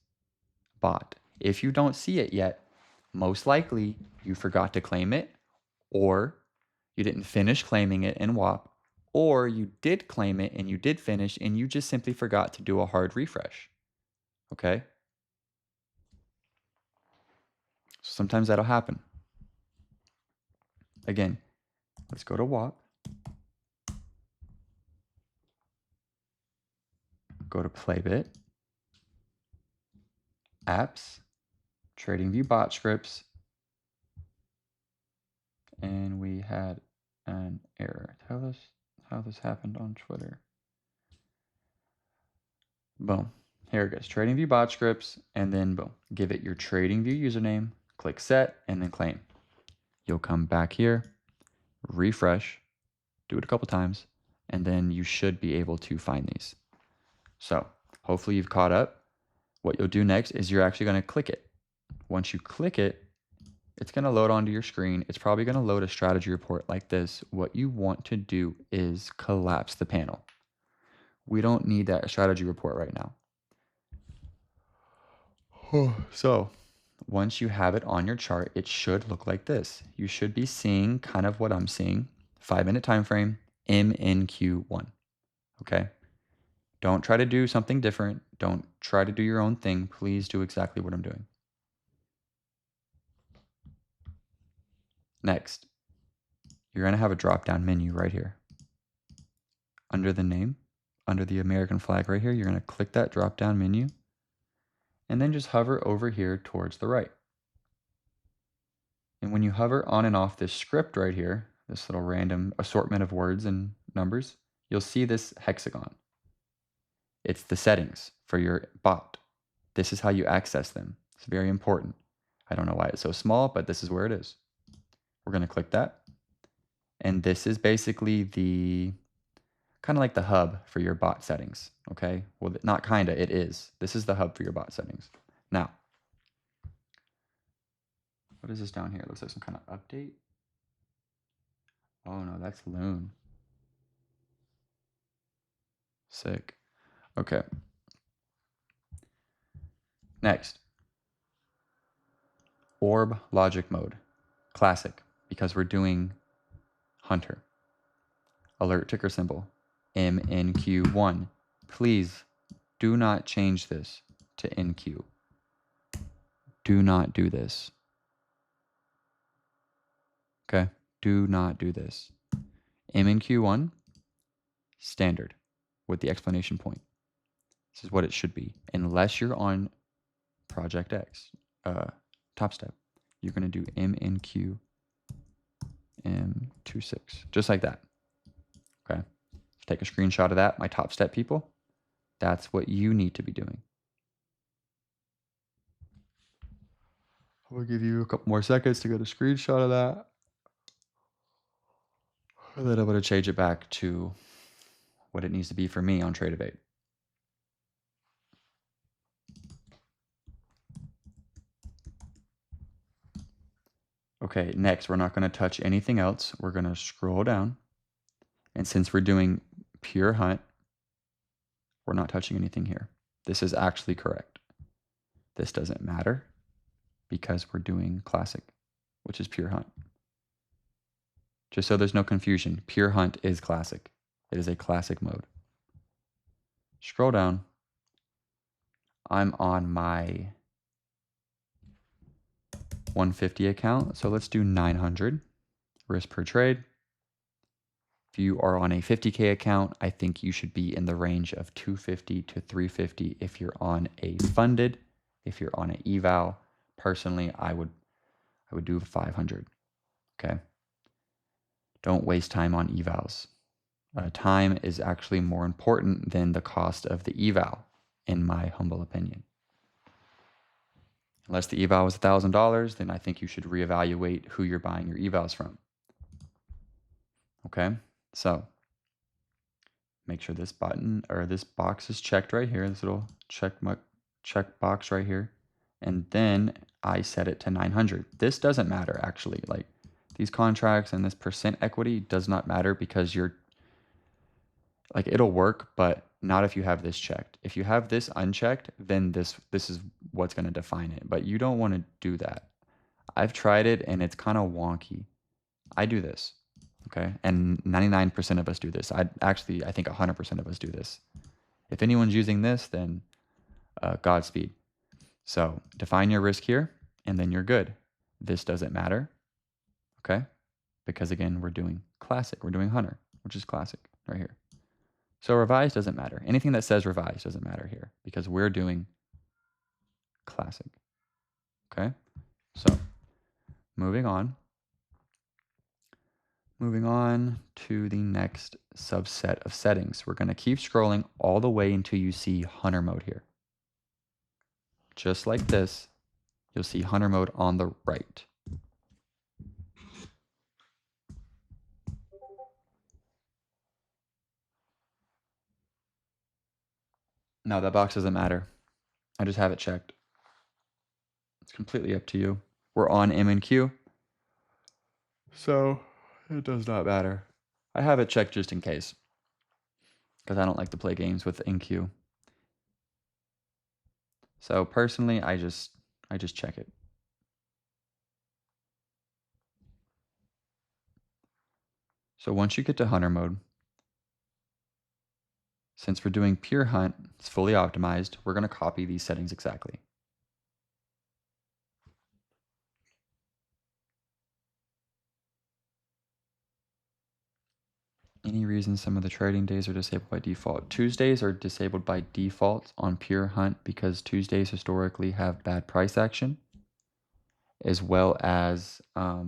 bot. If you don't see it yet, most likely you forgot to claim it, or you didn't finish claiming it in WAP, or you did claim it and you did finish and you just simply forgot to do a hard refresh. Okay? Sometimes that'll happen. Again, let's go to WAP. Go to Playbit, Apps, TradingView Bot Scripts, and we had an error. Tell us how this happened on Twitter. Boom. Here it goes. TradingView Bot Scripts, and then boom. Give it your TradingView username, click Set, and then claim. You'll come back here, refresh, do it a couple times, and then you should be able to find these. So hopefully you've caught up. What you'll do next is you're actually going to click it. Once you click it, it's going to load onto your screen. It's probably going to load a strategy report like this. What you want to do is collapse the panel. We don't need that strategy report right now. So once you have it on your chart, it should look like this. You should be seeing kind of what I'm seeing. 5-minute time frame, MNQ1. Okay? Don't try to do something different. Don't try to do your own thing. Please do exactly what I'm doing. Next, you're going to have a drop-down menu right here. Under the name, under the American flag right here, you're going to click that drop-down menu and then just hover over here towards the right. And when you hover on and off this script right here, this little random assortment of words and numbers, you'll see this hexagon. It's the settings for your bot. This is how you access them. It's very important. I don't know why it's so small, but this is where it is. We're going to click that. And this is basically the kind of like the hub for your bot settings. Okay. Well, not kind of, it is. This is the hub for your bot settings. Now, what is this down here? It looks like some kind of update. Oh no, that's Loon. Sick. Okay. Next. Orb logic mode. Classic, because we're doing Hunter. Alert ticker symbol. MNQ1. Please do not change this to NQ. Do not do this. Okay? Do not do this. MNQ1, standard, with the explanation point. This is what it should be. Unless you're on Project X, Top Step, you're going to do MNQ M26, just like that. Okay? Take a screenshot of that, my Top Step people. That's what you need to be doing. I'll give you a couple more seconds to get a screenshot of that. And then I'm going to change it back to what it needs to be for me on Tradevate. Okay, next, we're not going to touch anything else. We're going to scroll down. And since we're doing pure hunt, we're not touching anything here. This is actually correct. This doesn't matter because we're doing classic, which is pure hunt. Just so there's no confusion, pure hunt is classic. It is a classic mode. Scroll down. I'm on my 150 account, so let's do 900 risk per trade. If you are on a 50K account, I think you should be in the range of 250 to 350 if you're on a funded. If you're on an eval, personally, I would do 500. Okay. Don't waste time on evals. Time is actually more important than the cost of the eval, in my humble opinion. Unless the eval was $1,000, then I think you should reevaluate who you're buying your evals from. Okay, so make sure this button or this box is checked right here, this little check box right here. And then I set it to 900. This doesn't matter actually. Like these contracts and this percent equity does not matter because you're like it'll work, but not if you have this checked. If you have this unchecked, then this is what's going to define it. But you don't want to do that. I've tried it and it's kind of wonky. I do this, okay? And 99% of us do this. I think 100% of us do this. If anyone's using this, then Godspeed. So define your risk here, and then you're good. This doesn't matter, okay? Because again, we're doing classic. We're doing hunter, which is classic right here. So revise doesn't matter. Anything that says revise doesn't matter here because we're doing classic, okay? So moving on. Moving on to the next subset of settings. We're going to keep scrolling all the way until you see hunter mode here. Just like this, you'll see hunter mode on the right. Now that box doesn't matter. I just have it checked. It's completely up to you. We're on M&Q, so it does not matter. I have it checked just in case because I don't like to play games with NQ. So personally, I just check it. So once you get to hunter mode, since we're doing pure hunt, it's fully optimized, we're going to copy these settings exactly. Any reason some of the trading days are disabled by default? Tuesdays are disabled by default on pure hunt because Tuesdays historically have bad price action, as well as a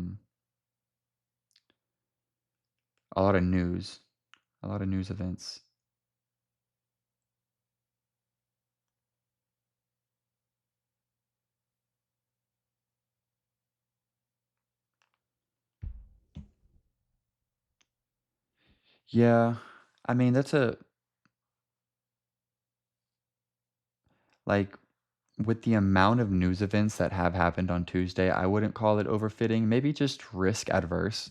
lot of news events. Yeah, I mean, like, with the amount of news events that have happened on Tuesday, I wouldn't call it overfitting, maybe just risk adverse.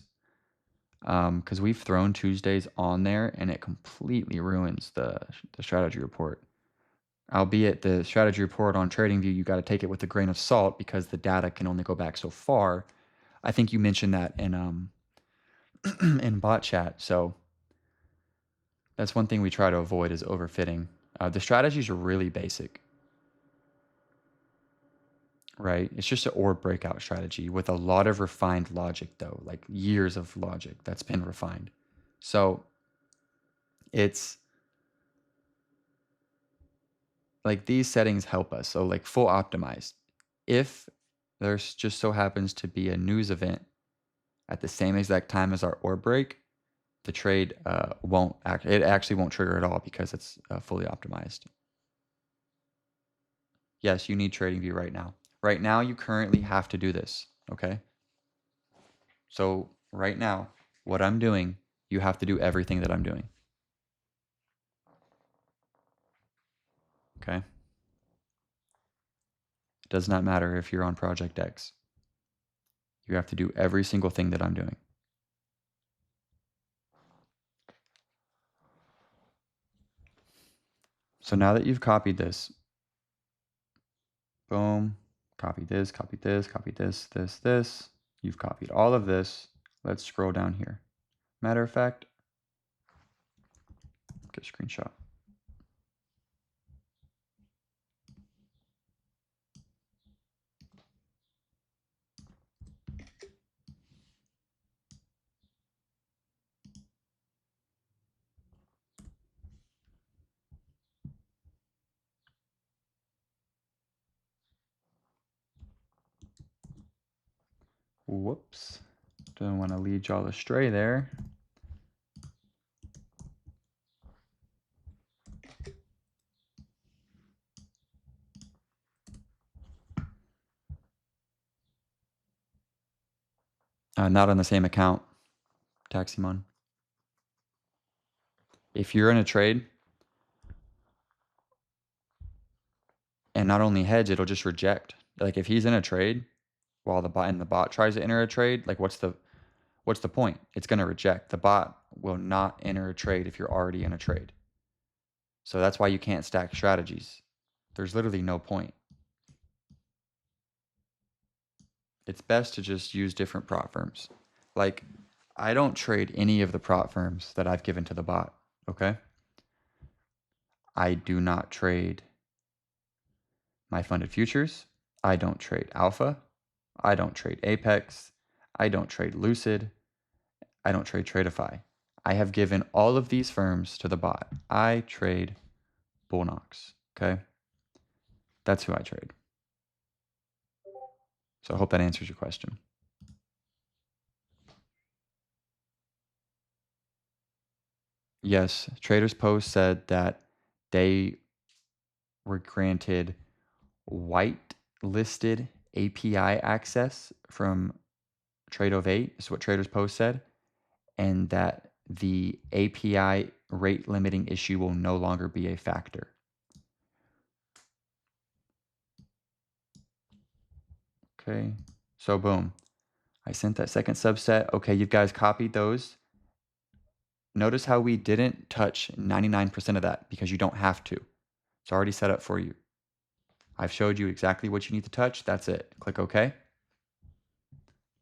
Because we've thrown Tuesdays on there and it completely ruins the strategy report. Albeit the strategy report on TradingView, you got to take it with a grain of salt because the data can only go back so far. I think you mentioned that in in bot chat. So that's one thing we try to avoid is overfitting. The strategies are really basic, right? It's just an orb breakout strategy with a lot of refined logic, though, like years of logic that's been refined. So it's like these settings help us. So like full optimized. If there's just so happens to be a news event at the same exact time as our orb break, the trade won't act. It actually won't trigger at all because it's fully optimized. Yes, you need TradingView right now. Right now, you currently have to do this. Okay. So right now, what I'm doing, you have to do everything that I'm doing. Okay. It does not matter if you're on Project X. You have to do every single thing that I'm doing. So now that you've copied this, boom, copy this, copy this, copy this, this. You've copied all of this. Let's scroll down here. Matter of fact, get a screenshot. Whoops. Don't want to lead y'all astray there. Not on the same account, Taximon. If you're in a trade, and not only hedge, it'll just reject. Like if he's in a trade while the bot tries to enter a trade, like what's the point? It's going to reject. The bot will not enter a trade if you're already in a trade. So that's why you can't stack strategies. There's literally no point. It's best to just use different prop firms. Like I don't trade any of the prop firms that I've given to the bot, okay? I do not trade my funded futures. I don't trade Alpha. I don't trade Apex. I don't trade Lucid. I don't trade Tradeify. I have given all of these firms to the bot. I trade Bullnox, okay? That's who I trade. So I hope that answers your question. Yes, Traders Post said that they were granted whitelisted API access from Trade08, is what Traders Post said, and that the API rate limiting issue will no longer be a factor. Okay, so boom. I sent that second subset. Okay, you guys copied those. Notice how we didn't touch 99% of that because you don't have to. It's already set up for you. I've showed you exactly what you need to touch. That's it. Click OK.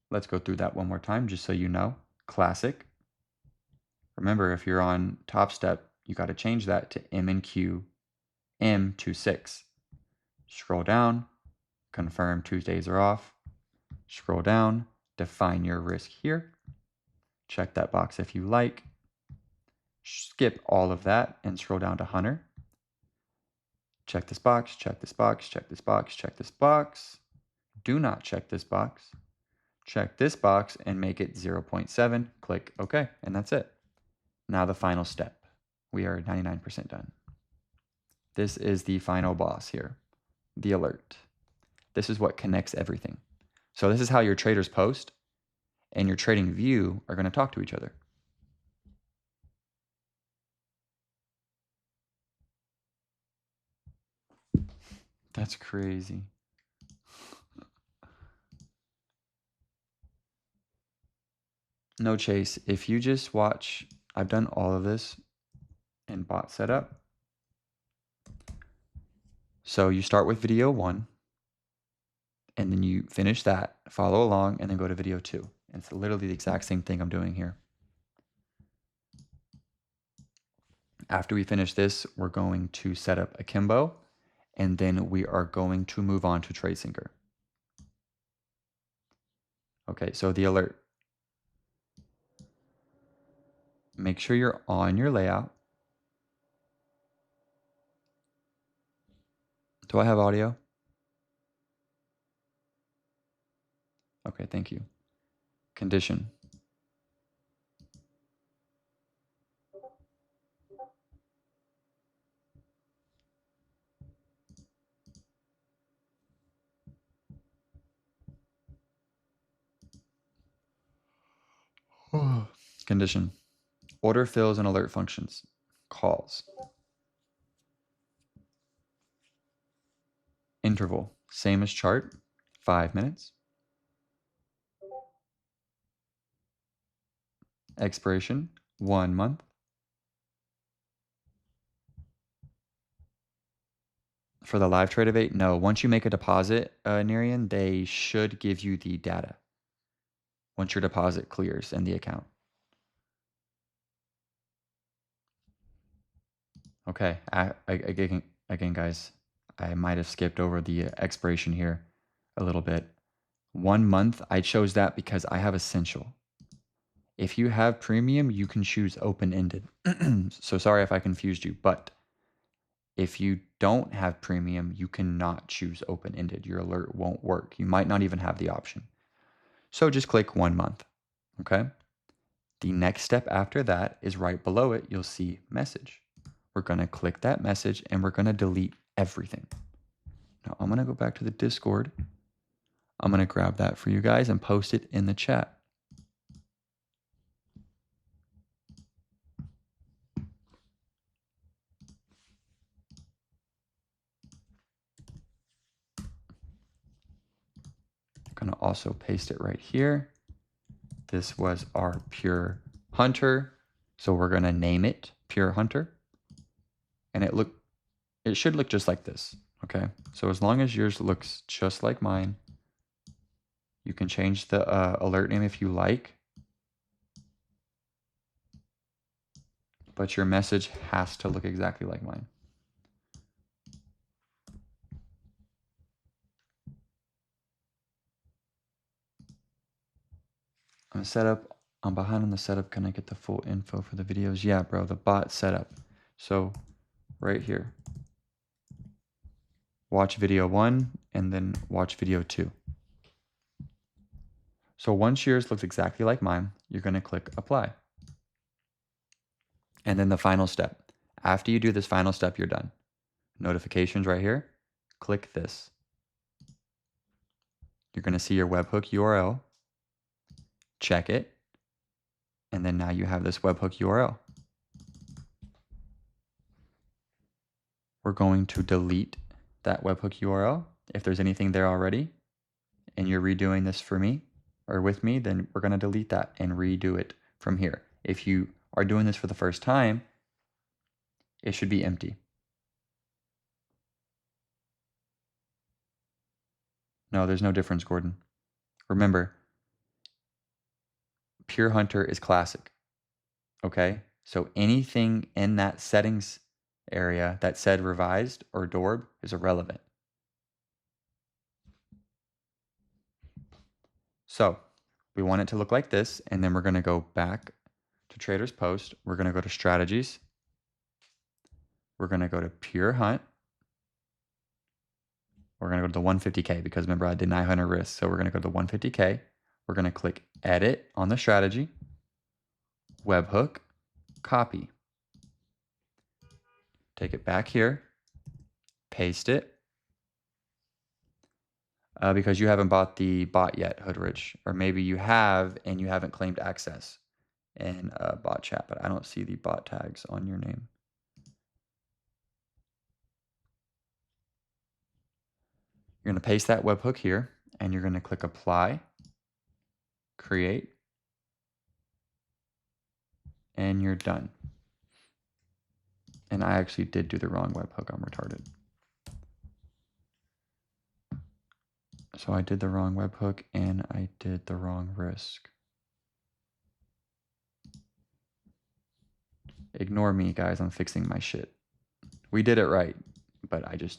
Let's go through that one more time just so you know. Classic. Remember, if you're on top step, you got to change that to M&Q M26. Scroll down, confirm Tuesdays are off. Scroll down, define your risk here. Check that box if you like. Skip all of that and scroll down to Hunter. Check this box, check this box, check this box, check this box. Do not check this box. Check this box and make it 0.7. Click OK, and that's it. Now the final step. We are 99% done. This is the final boss here, the alert. This is what connects everything. So this is how your Traders Post and your Trading View are going to talk to each other. That's crazy. No, Chase, if you just watch, I've done all of this in bot setup. So you start with video 1, and then you finish that, follow along, and then go to video 2. And it's literally the exact same thing I'm doing here. After we finish this, we're going to set up Akimbo, and then we are going to move on to Tradesyncer. Okay, so the alert. Make sure you're on your layout. Do I have audio? Okay, thank you. Condition. Condition. Order fills and alert functions. Calls. Interval. Same as chart. 5 minutes. Expiration, 1 month. For the live trade of 8, no. Once you make a deposit, Nerian, they should give you the data once your deposit clears in the account. Okay, again, guys, I might have skipped over the expiration here a little bit. 1 month, I chose that because I have essential. If you have premium, you can choose open-ended. So sorry if I confused you, but if you don't have premium, you cannot choose open-ended. Your alert won't work. You might not even have the option. So just click 1 month, okay? The next step after that is right below it, you'll see message. We're gonna click that message and we're gonna delete everything. Now I'm gonna go back to the Discord. I'm gonna grab that for you guys and post it in the chat. I'm gonna also paste it right here. This was our Pure Hunter. So we're gonna name it Pure Hunter. And it should look just like this, okay? So as long as yours looks just like mine, you can change the alert name if you like, but your message has to look exactly like mine. I'm behind on the setup. Can I get the full info for the videos? Yeah, bro, the bot setup. So right here, watch video 1 and then watch video 2. So once yours looks exactly like mine, you're gonna click apply. And then the final step. After you do this final step, you're done. Notifications right here, click this. You're gonna see your webhook URL, check it, and then now you have this webhook URL. We're going to delete that webhook URL. If there's anything there already and you're redoing this for me or with me, then we're going to delete that and redo it from here. If you are doing this for the first time, it should be empty. No, there's no difference, Gordon. Remember, Pure Hunter is classic. Okay? So anything in that settings area that said revised or Dorb is irrelevant. So we want it to look like this, and then we're going to go back to Traders Post. We're going to go to Strategies. We're going to go to Pure Hunt. We're going to go to the 150K because remember I did 900 risks. So we're going to go to the 150K. We're going to click Edit on the strategy, Webhook, Copy. Take it back here, paste it. Because you haven't bought the bot yet, Hoodrich, or maybe you have and you haven't claimed access in bot chat, but I don't see the bot tags on your name. You're going to paste that webhook here, and you're going to click Apply, Create, and you're done. And I actually did do the wrong webhook. I'm retarded. So I did the wrong webhook, and I did the wrong risk. Ignore me, guys. I'm fixing my shit. We did it right, but I did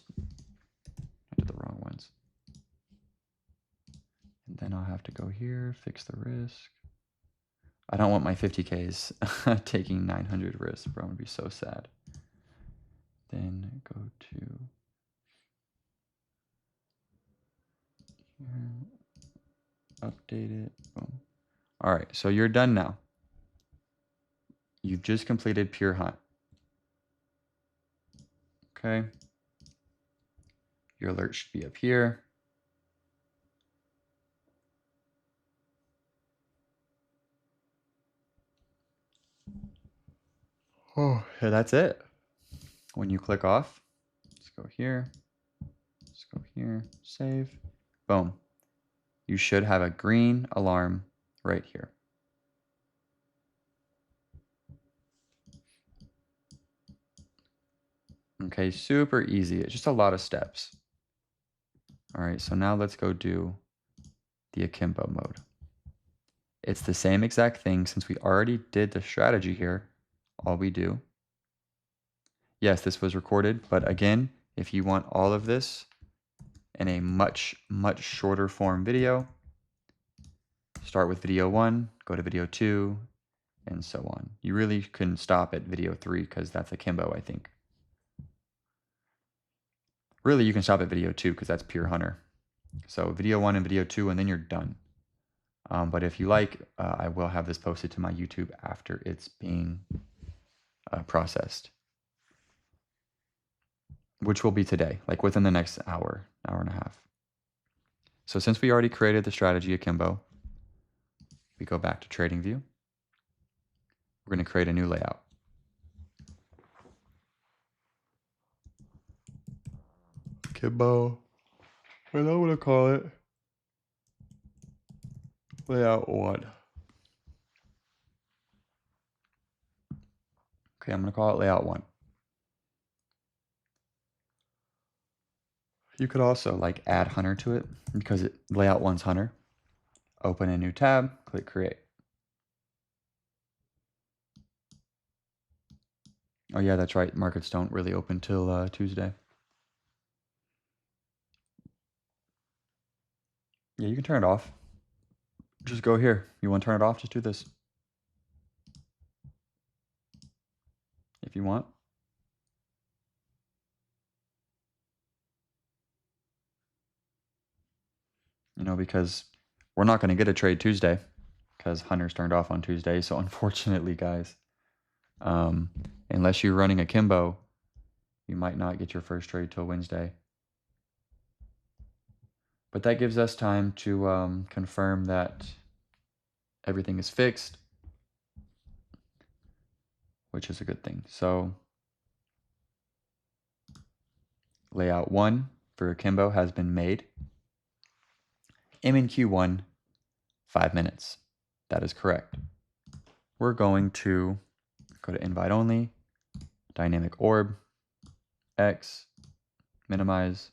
the wrong ones. And then I'll have to go here, fix the risk. I don't want my 50Ks taking 900 risks, bro. I'm gonna be so sad. Then go to here, update it, boom. All right, so you're done now. You've just completed Pure Hunt. Okay. Your alert should be up here. Oh, yeah, that's it. When you click off, let's go here. Let's go here, save, boom. You should have a green alarm right here. Okay, super easy. It's just a lot of steps. All right, so now let's go do the akimbo mode. It's the same exact thing since we already did the strategy here. All we do. Yes, this was recorded, but again, if you want all of this in a much shorter form video, start with video 1, go to video 2, and so on. You really couldn't stop at video 3 because that's akimbo, I think. Really, you can stop at video 2 because that's pure hunter. So video 1 and video 2, and then you're done. But if you like, I will have this posted to my YouTube after it's being processed, which will be today, like within the next hour and a half. So since we already created the strategy akimbo, we go back to trading view. We're going to create a new layout. Akimbo, and I'm going to call it layout 1. Okay, I'm going to call it layout 1. You could also like add hunter to it because layout 1's hunter. Open a new tab, click create. Oh yeah, that's right. Markets don't really open till Tuesday. Yeah, you can turn it off. Just go here. You want to turn it off? Just do this. If you want. You know, because we're not going to get a trade Tuesday because Hunter's turned off on Tuesday. So unfortunately, guys, unless you're running akimbo, you might not get your first trade till Wednesday. But that gives us time to confirm that everything is fixed, which is a good thing. So layout 1 for akimbo has been made. MNQ1, 5 minutes. That is correct. We're going to go to invite only, dynamic orb, X, minimize.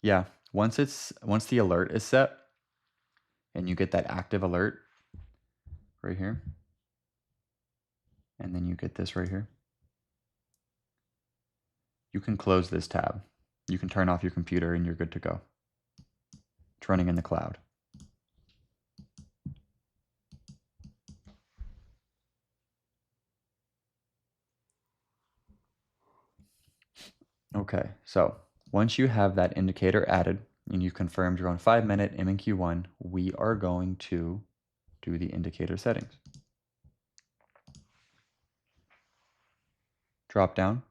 Yeah, once the alert is set and you get that active alert right here, and then you get this right here, you can close this tab. You can turn off your computer and you're good to go. It's running in the cloud. Okay, so once you have that indicator added and you confirmed you're on 5-minute MNQ1, we are going to do the indicator settings. Drop down,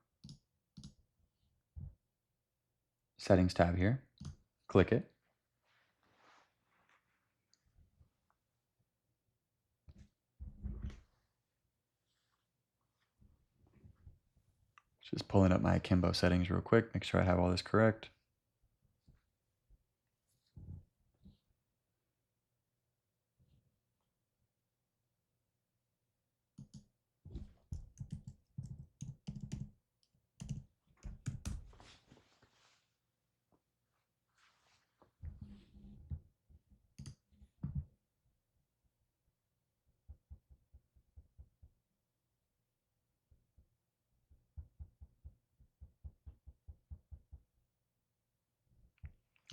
settings tab here, click it. Just pulling up my akimbo settings real quick, make sure I have all this correct.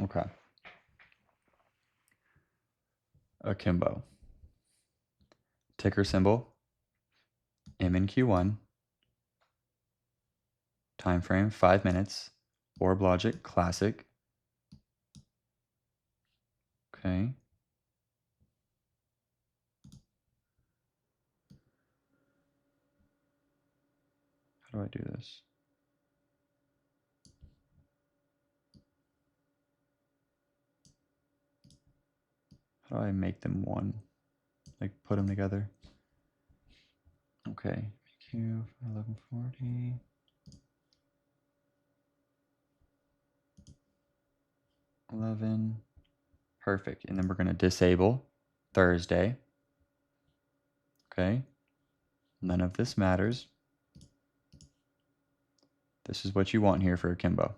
Okay. Akimbo. Ticker symbol, MNQ1, time frame 5 minutes, orb logic, classic. Okay. How do I do this? How do I make them one? Like put them together? Okay. MQ 1140. Perfect. And then we're going to disable Thursday. Okay. None of this matters. This is what you want here for akimbo.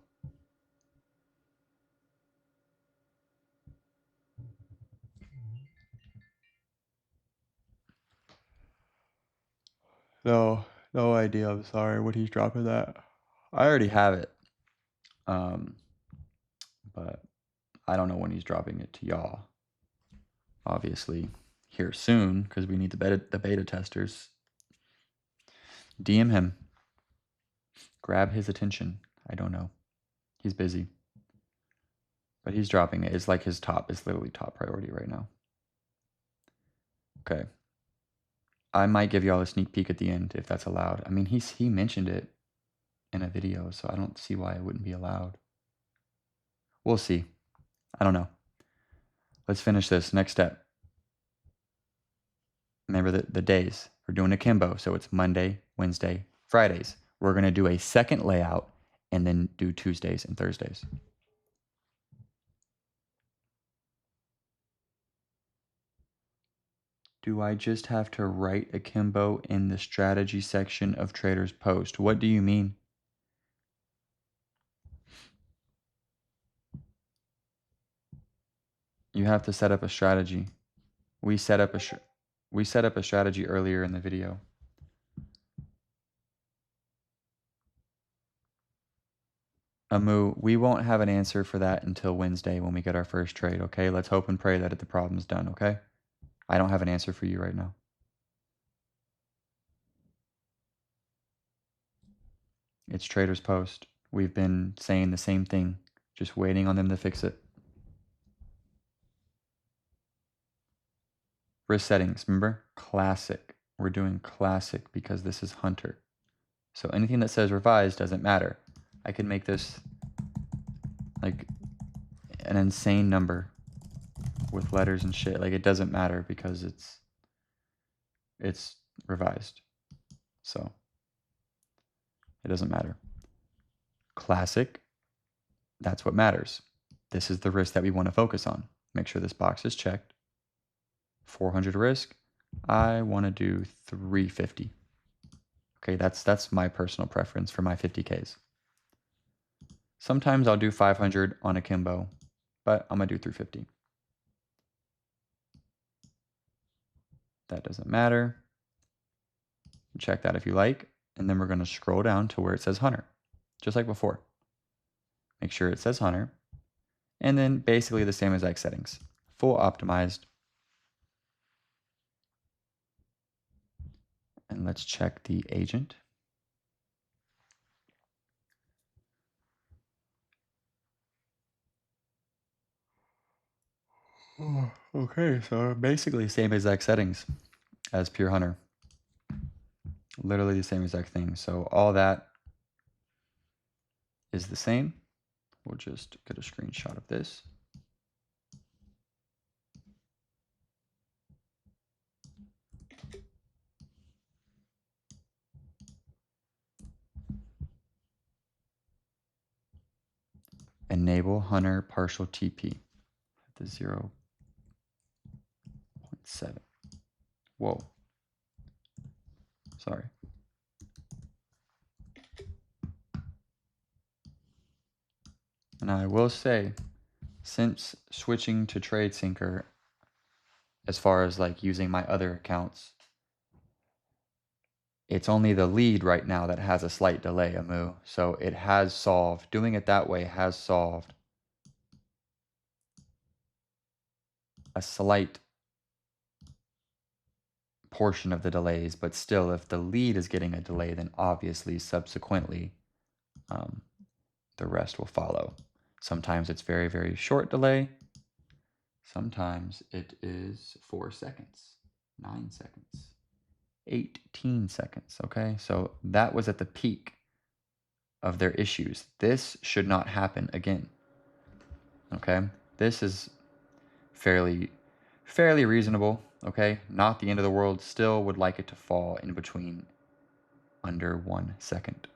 No idea. I'm sorry what he's dropping that. I already have it. But I don't know when he's dropping it to y'all. Obviously, here soon because we need the beta testers. DM him. Grab his attention. I don't know. He's busy. But he's dropping it. It's like his top. It's literally top priority right now. Okay. I might give y'all a sneak peek at the end if that's allowed. I mean, he mentioned it in a video, so I don't see why it wouldn't be allowed. We'll see. I don't know. Let's finish this. Next step. Remember the days. We're doing akimbo, so it's Monday, Wednesday, Fridays. We're going to do a second layout and then do Tuesdays and Thursdays. Do I just have to write akimbo in the strategy section of Trader's Post? What do you mean? You have to set up a strategy. We set up a strategy earlier in the video. Amu, we won't have an answer for that until Wednesday when we get our first trade, okay? Let's hope and pray that the problem's done, okay? I don't have an answer for you right now. It's Trader's Post. We've been saying the same thing, just waiting on them to fix it. Risk settings, remember? Classic. We're doing classic because this is Hunter. So anything that says revised doesn't matter. I can make this like an insane number with letters and shit. Like it doesn't matter because it's revised. So it doesn't matter. Classic, that's what matters. This is the risk that we want to focus on. Make sure this box is checked. 400 risk. I want to do 350. Okay, that's my personal preference for my 50Ks. Sometimes I'll do 500 on akimbo, but I'm going to do 350. That doesn't matter. Check that if you like. And then we're going to scroll down to where it says Hunter, just like before. Make sure it says Hunter. And then basically the same exact settings. Full optimized. And let's check the agent. Oh, okay, so basically same exact settings as Pure Hunter. Literally the same exact thing. So all that is the same. We'll just get a screenshot of this. Enable Hunter partial TP at the 0.7. Whoa. Sorry. And I will say, since switching to Tradesyncer, as far as like using my other accounts, it's only the lead right now that has a slight delay, Amu. So it has solved, doing it that way has solved a slight portion of the delays, but still if the lead is getting a delay, then obviously subsequently the rest will follow. Sometimes it's very, very short delay. Sometimes it is 4 seconds, 9 seconds, 18 seconds, okay? So that was at the peak of their issues. This should not happen again, okay? This is fairly reasonable, okay? Not the end of the world. Still would like it to fall in between under 1 second.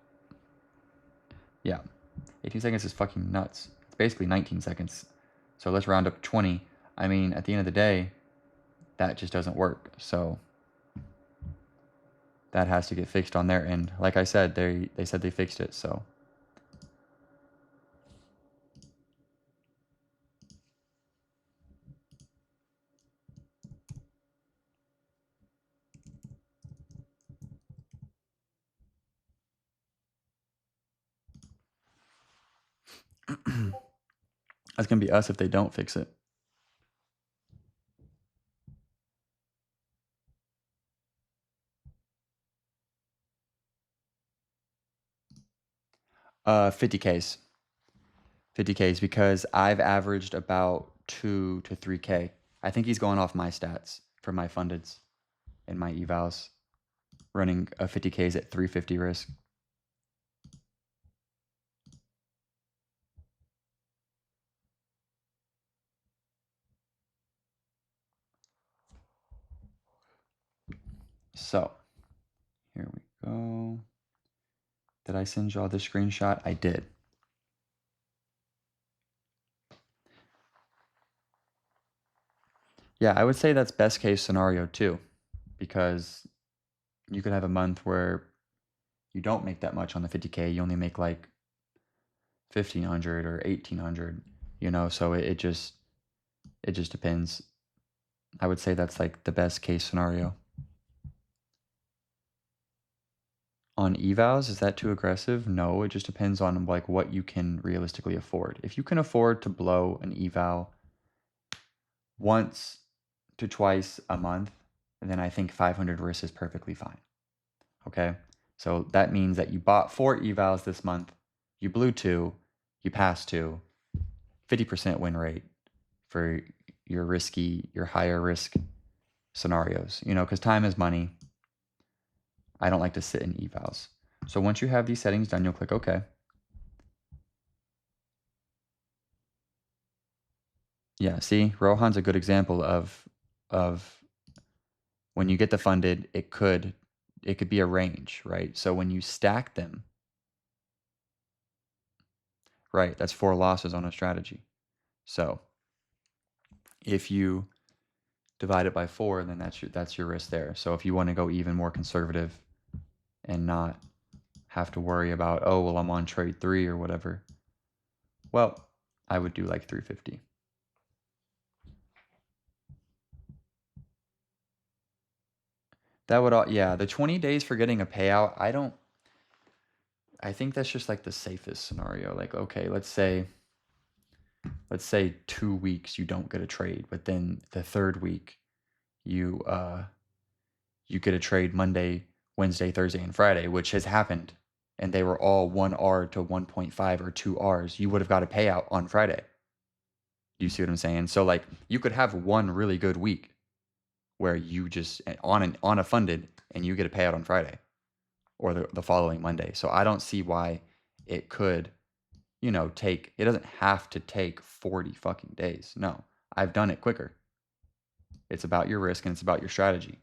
Yeah, 18 seconds is fucking nuts. It's basically 19 seconds. So let's round up 20. I mean, at the end of the day, that just doesn't work. So that has to get fixed on their end. Like I said, they said they fixed it, so that's gonna be us if they don't fix it. 50Ks. 50Ks because I've averaged about 2 to 3K. I think he's going off my stats for my fundeds and my evals, running a 50Ks at 350 risk. So here we go. Did I send y'all the screenshot? I did. Yeah, I would say that's best case scenario too, because you could have a month where you don't make that much on the 50K. You only make like 1,500 or 1,800, so it just depends. I would say that's like the best case scenario. On evals, is that too aggressive? No, it just depends on like what you can realistically afford. If you can afford to blow an eval once to twice a month, then I think 500 risk is perfectly fine. Okay? So that means that you bought 4 evals this month, you blew 2, you passed 2, 50% win rate for your higher risk scenarios, because time is money. I don't like to sit in evals. So once you have these settings done, you'll click OK. Yeah, see, Rohan's a good example of when you get the funded, it could be a range, right? So when you stack them, right, that's 4 losses on a strategy. So if you divide it by 4, then that's your risk there. So if you want to go even more conservative and not have to worry about, oh, well, I'm on trade 3 or whatever, well, I would do like 350. That would all, yeah, the 20 days for getting a payout, I think that's just like the safest scenario. Like, okay, let's say 2 weeks you don't get a trade, but then the third week you you get a trade Monday, Wednesday, Thursday, and Friday, which has happened, and they were all 1R to 1.5 or 2Rs. You would have got a payout on Friday. You see what I'm saying? So like you could have one really good week where you just on a funded and you get a payout on Friday or the following Monday. So I don't see why it could, it doesn't have to take 40 fucking days. No, I've done it quicker. It's about your risk and it's about your strategy.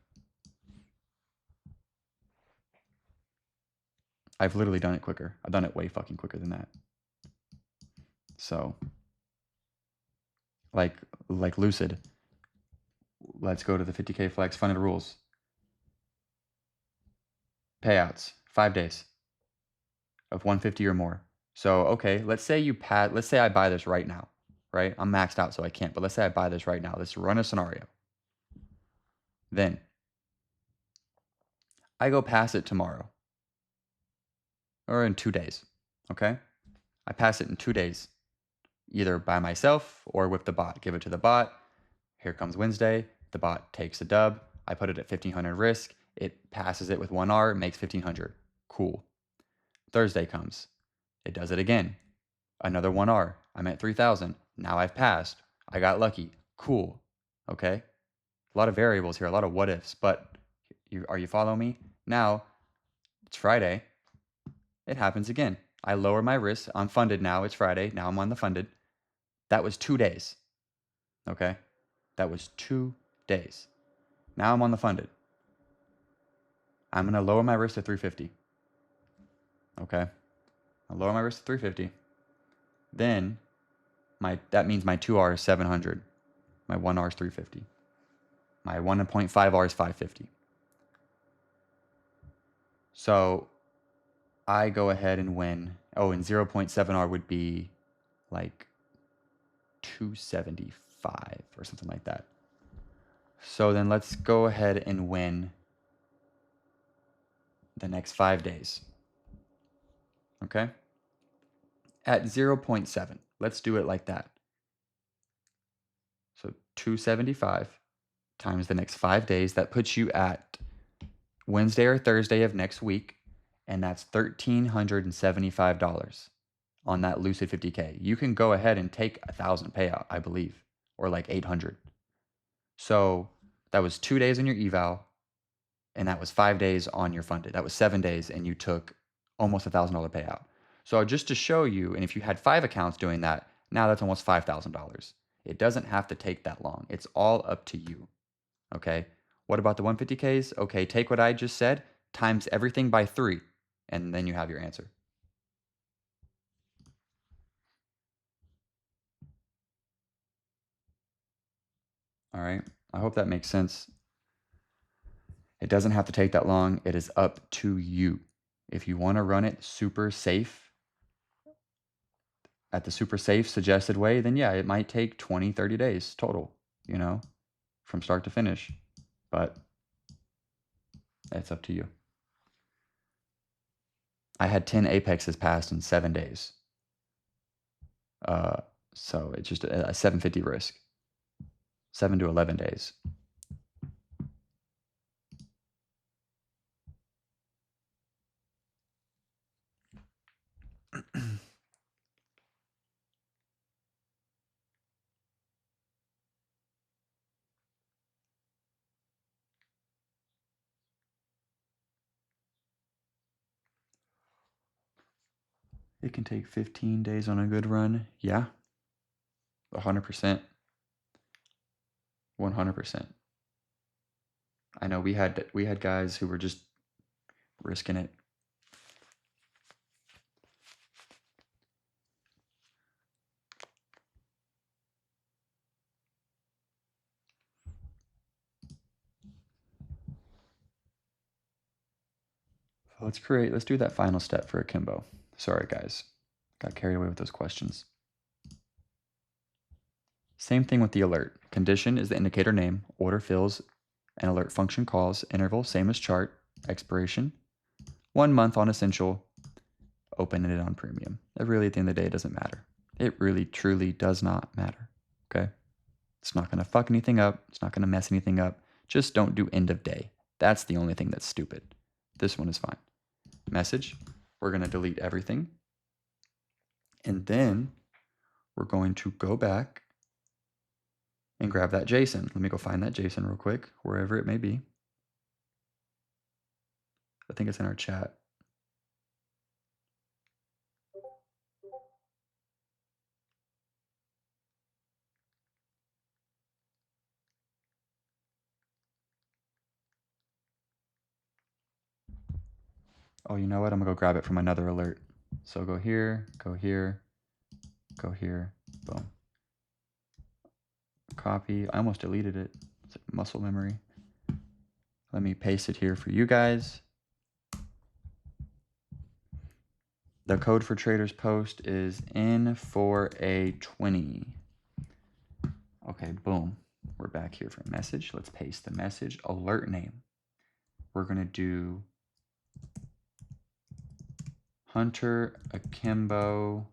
I've literally done it quicker. I've done it way fucking quicker than that. So, like Lucid, let's go to the 50K flex funded rules. Payouts, 5 days of 150 or more. So, okay, let's say I buy this right now, right? I'm maxed out, so I can't, but let's say I buy this right now. Let's run a scenario. Then I go pass it tomorrow or in 2 days, okay? I pass it in 2 days, either by myself or with the bot. Give it to the bot. Here comes Wednesday. The bot takes a dub. I put it at 1,500 risk. It passes it with 1R, makes 1,500. Cool. Thursday comes. It does it again. Another 1R. I'm at 3,000. Now I've passed. I got lucky. Cool. Okay? A lot of variables here, a lot of what ifs, but are you following me? Now, it's Friday. It happens again. I lower my risk. I'm funded now. It's Friday. Now I'm on the funded. That was 2 days. Okay? That was 2 days. Now I'm on the funded. I'm going to lower my risk to 350. Okay? I'll lower my risk to 350. Then that means my 2R is 700. My 1R is 350. My 1.5R is 550. So I go ahead and win. Oh, and 0.7R would be like 275 or something like that. So then let's go ahead and win the next 5 days. Okay? At 0.7. Let's do it like that. So 275 times the next 5 days. That puts you at Wednesday or Thursday of next week, and that's $1,375 on that Lucid 50K. You can go ahead and take 1,000 payout, I believe, or like 800. So that was 2 days on your eval, and that was 5 days on your funded. That was 7 days, and you took almost $1,000 payout. So just to show you, and if you had 5 accounts doing that, now that's almost $5,000. It doesn't have to take that long. It's all up to you. Okay. What about the 150Ks? Okay, take what I just said, times everything by 3, and then you have your answer. All right. I hope that makes sense. It doesn't have to take that long. It is up to you. If you want to run it super safe, at the super safe suggested way, then yeah, it might take 20, 30 days total, from start to finish. But it's up to you. I had 10 apexes passed in 7 days. So it's just a 750 risk. 7 to 11 days. It can take 15 days on a good run. Yeah. 100%. 100%. I know we had guys who were just risking it. So let's do that final step for akimbo. Sorry guys, got carried away with those questions. Same thing with the alert. Condition is the indicator name, order fills, and alert function calls, interval, same as chart, expiration, 1 month on essential, open it on premium. It really, at the end of the day, it doesn't matter. It really, truly does not matter, okay? It's not gonna fuck anything up. It's not gonna mess anything up. Just don't do end of day. That's the only thing that's stupid. This one is fine. Message, we're gonna delete everything. And then we're going to go back and grab that JSON. Let me go find that JSON real quick, wherever it may be. I think it's in our chat. Oh, you know what? I'm gonna go grab it from another alert. So go here, go here, go here, boom. Copy. I almost deleted it. It's like muscle memory. Let me paste it here for you guys. The code for Traders Post is N4A20. Okay, boom. We're back here for a message. Let's paste the message. Alert name. We're gonna do Hunter Akimbo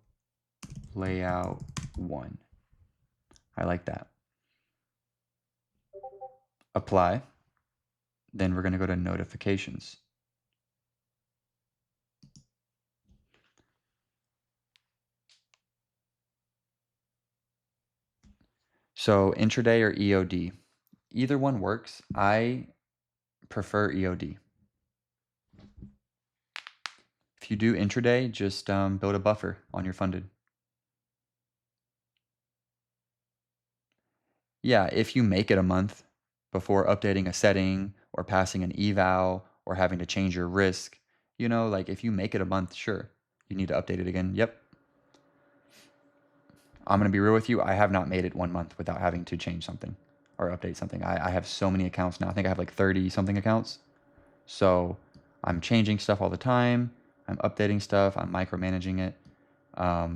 Layout 1. I like that. Apply. Then we're going to go to notifications. So intraday or EOD. Either one works. I prefer EOD. If you do intraday, just build a buffer on your funded. Yeah, if you make it a month before updating a setting or passing an eval or having to change your risk, like if you make it a month, sure, you need to update it again. Yep. I'm going to be real with you. I have not made it 1 month without having to change something or update something. I have so many accounts now. I think I have like 30 something accounts. So I'm changing stuff all the time. I'm updating stuff. I'm micromanaging it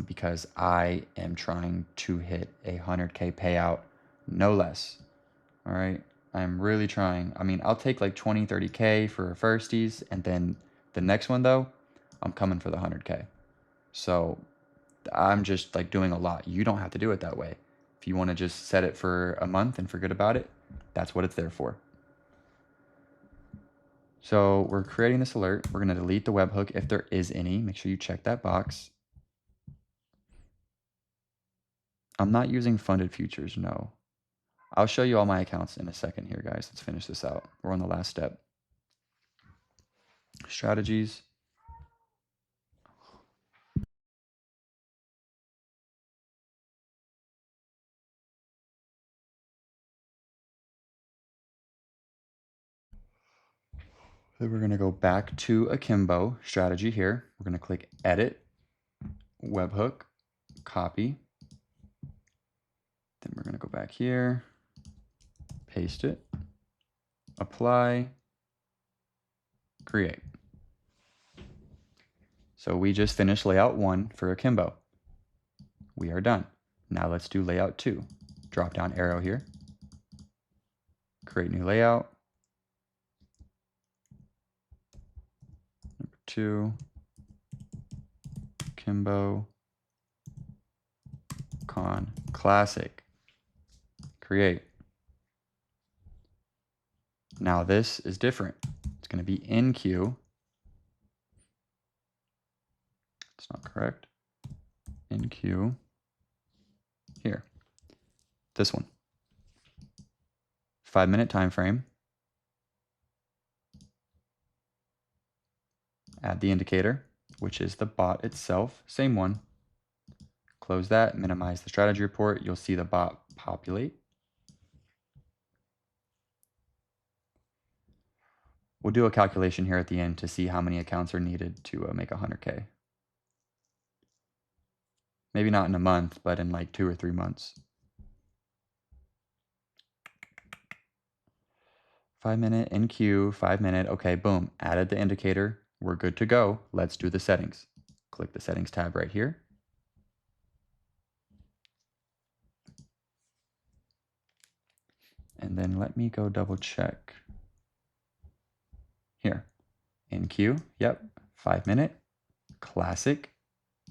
because I am trying to hit a 100K payout, no less. All right. I'm really trying. I mean, I'll take like 20, 30K for firsties. And then the next one, though, I'm coming for the 100K. So I'm just like doing a lot. You don't have to do it that way. If you want to just set it for a month and forget about it, that's what it's there for. So we're creating this alert. We're going to delete the webhook if there is any. Make sure you check that box. I'm not using funded futures, no. I'll show you all my accounts in a second here, guys. Let's finish this out. We're on the last step. Strategies. Then we're going to go back to Akimbo strategy here. We're going to click edit, webhook, copy. Then we're going to go back here, paste it, apply, create. So we just finished layout 1 for Akimbo. We are done. Now let's do layout 2. Drop down arrow here, create new layout. Number 2, Akimbo, con, classic, create. Now this is different. It's going to be in queue. It's not correct. In queue. Here. This one. 5-minute time frame. Add the indicator, which is the bot itself. Same one. Close that, minimize the strategy report. You'll see the bot populate. We'll do a calculation here at the end to see how many accounts are needed to make 100K. Maybe not in a month, but in like 2 or 3 months. 5-minute in queue, 5-minute. Okay, boom. Added the indicator. We're good to go. Let's do the settings. Click the settings tab right here. And then let me go double check. Here. In queue. Yep. 5-minute. Classic.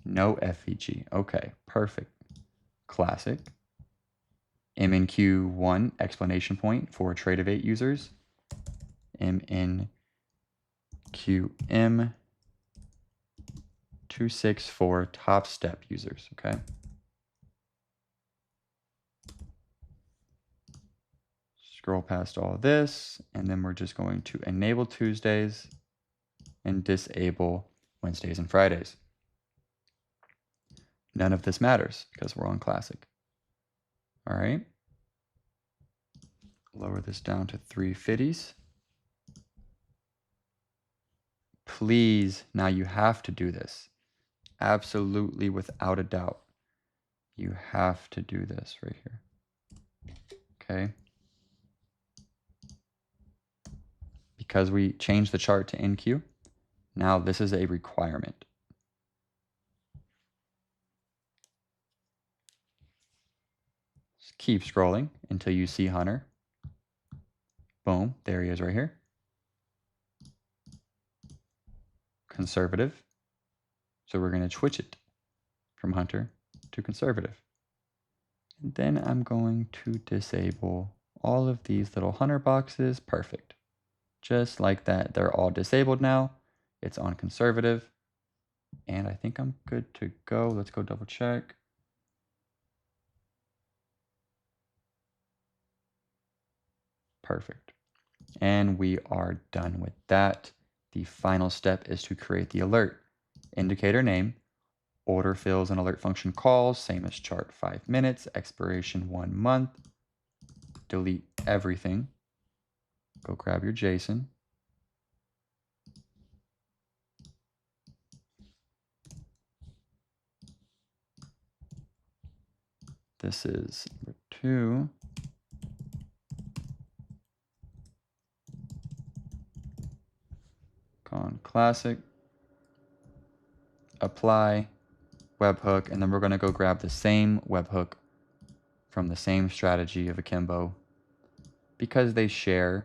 No FVG. Okay, perfect. Classic. MNQ1 explanation point for Tradevate users. MNQM 264 top step users. Okay. Scroll past all this, and then we're just going to enable Tuesdays and disable Wednesdays and Fridays. None of this matters because we're on Classic. All right. Lower this down to 350s. Please, now you have to do this. Absolutely, without a doubt. You have to do this right here. Okay. Because we changed the chart to NQ, now this is a requirement. Just keep scrolling until you see Hunter. Boom, there he is right here. Conservative. So we're going to switch it from Hunter to conservative. And then I'm going to disable all of these little Hunter boxes. Perfect. Just like that. They're all disabled now. It's on conservative. And I think I'm good to go. Let's go double check. Perfect. And we are done with that. The final step is to create the alert. Indicator name, order fills and alert function calls, same as chart 5 minutes, expiration 1 month. Delete everything. Go grab your JSON. This is number 2. On classic, apply, webhook, and then we're going to go grab the same webhook from the same strategy of akimbo because they share,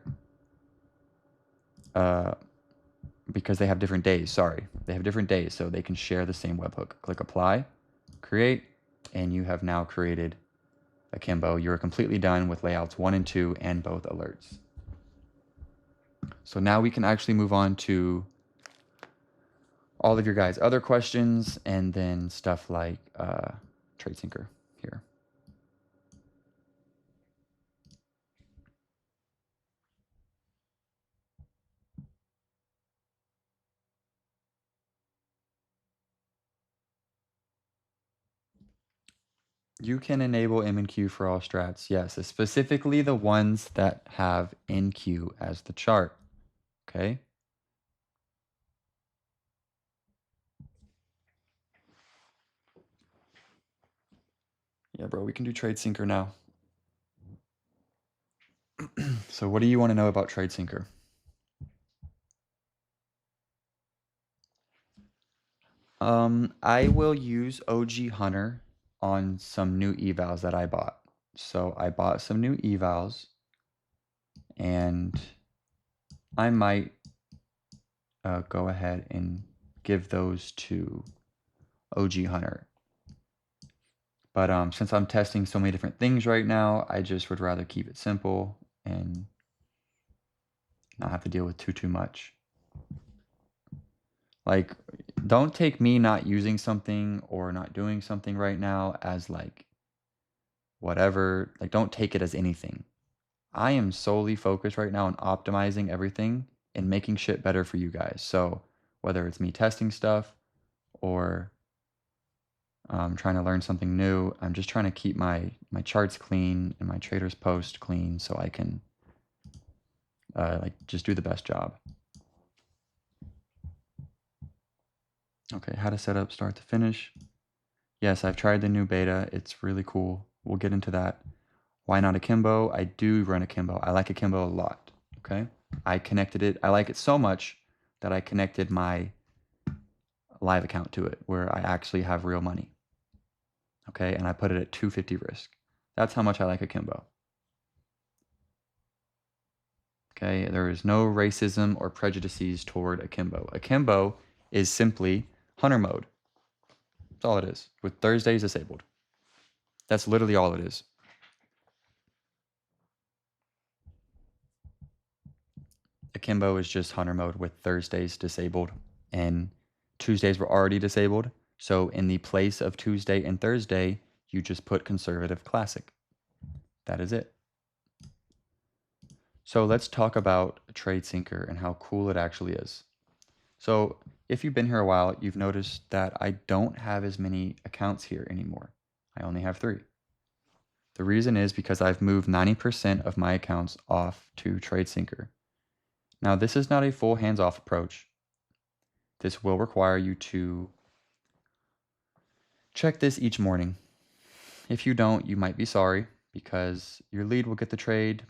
because they have different days. Sorry, they have different days, so they can share the same webhook. Click apply, create, and you have now created akimbo. You're completely done with layouts 1 and 2 and both alerts. So now we can actually move on to all of your guys' other questions and then stuff like Tradesyncer here. You can enable M and Q for all strats, yes, specifically the ones that have NQ as the chart, okay? Yeah, bro, we can do Tradesyncer now. So what do you want to know about Tradesyncer? I will use OG Hunter on some new evals that I bought. So I bought some new evals and I might go ahead and give those to OG Hunter. But since I'm testing so many different things right now, I just would rather keep it simple and not have to deal with too much. Like, don't take me not using something or not doing something right now as like whatever. Like, don't take it as anything. I am solely focused right now on optimizing everything and making shit better for you guys. So whether it's me testing stuff or trying to learn something new, I'm just trying to keep my charts clean and my traders post clean so I can like just do the best job. Okay, how to set up start to finish. Yes, I've tried the new beta. It's really cool. We'll get into that. Why not akimbo? I do run akimbo. I like akimbo a lot. Okay, I connected it. I like it so much that I connected my live account to it where I actually have real money. Okay, and I put it at 250 risk. That's how much I like akimbo. Okay, there is no racism or prejudices toward akimbo. Akimbo is simply hunter mode. That's all it is, with Thursdays disabled. That's literally all it is. Akimbo is just hunter mode with Thursdays disabled, and Tuesdays were already disabled. So in the place of Tuesday and Thursday, you just put conservative classic. That is it. So let's talk about Tradesyncer and how cool it actually is. So if you've been here a while, you've noticed that I don't have as many accounts here anymore. I only have 3. The reason is because I've moved 90% of my accounts off to Tradesyncer. Now, this is not a full hands-off approach. This will require you to check this each morning. If you don't, you might be sorry because your lead will get the trade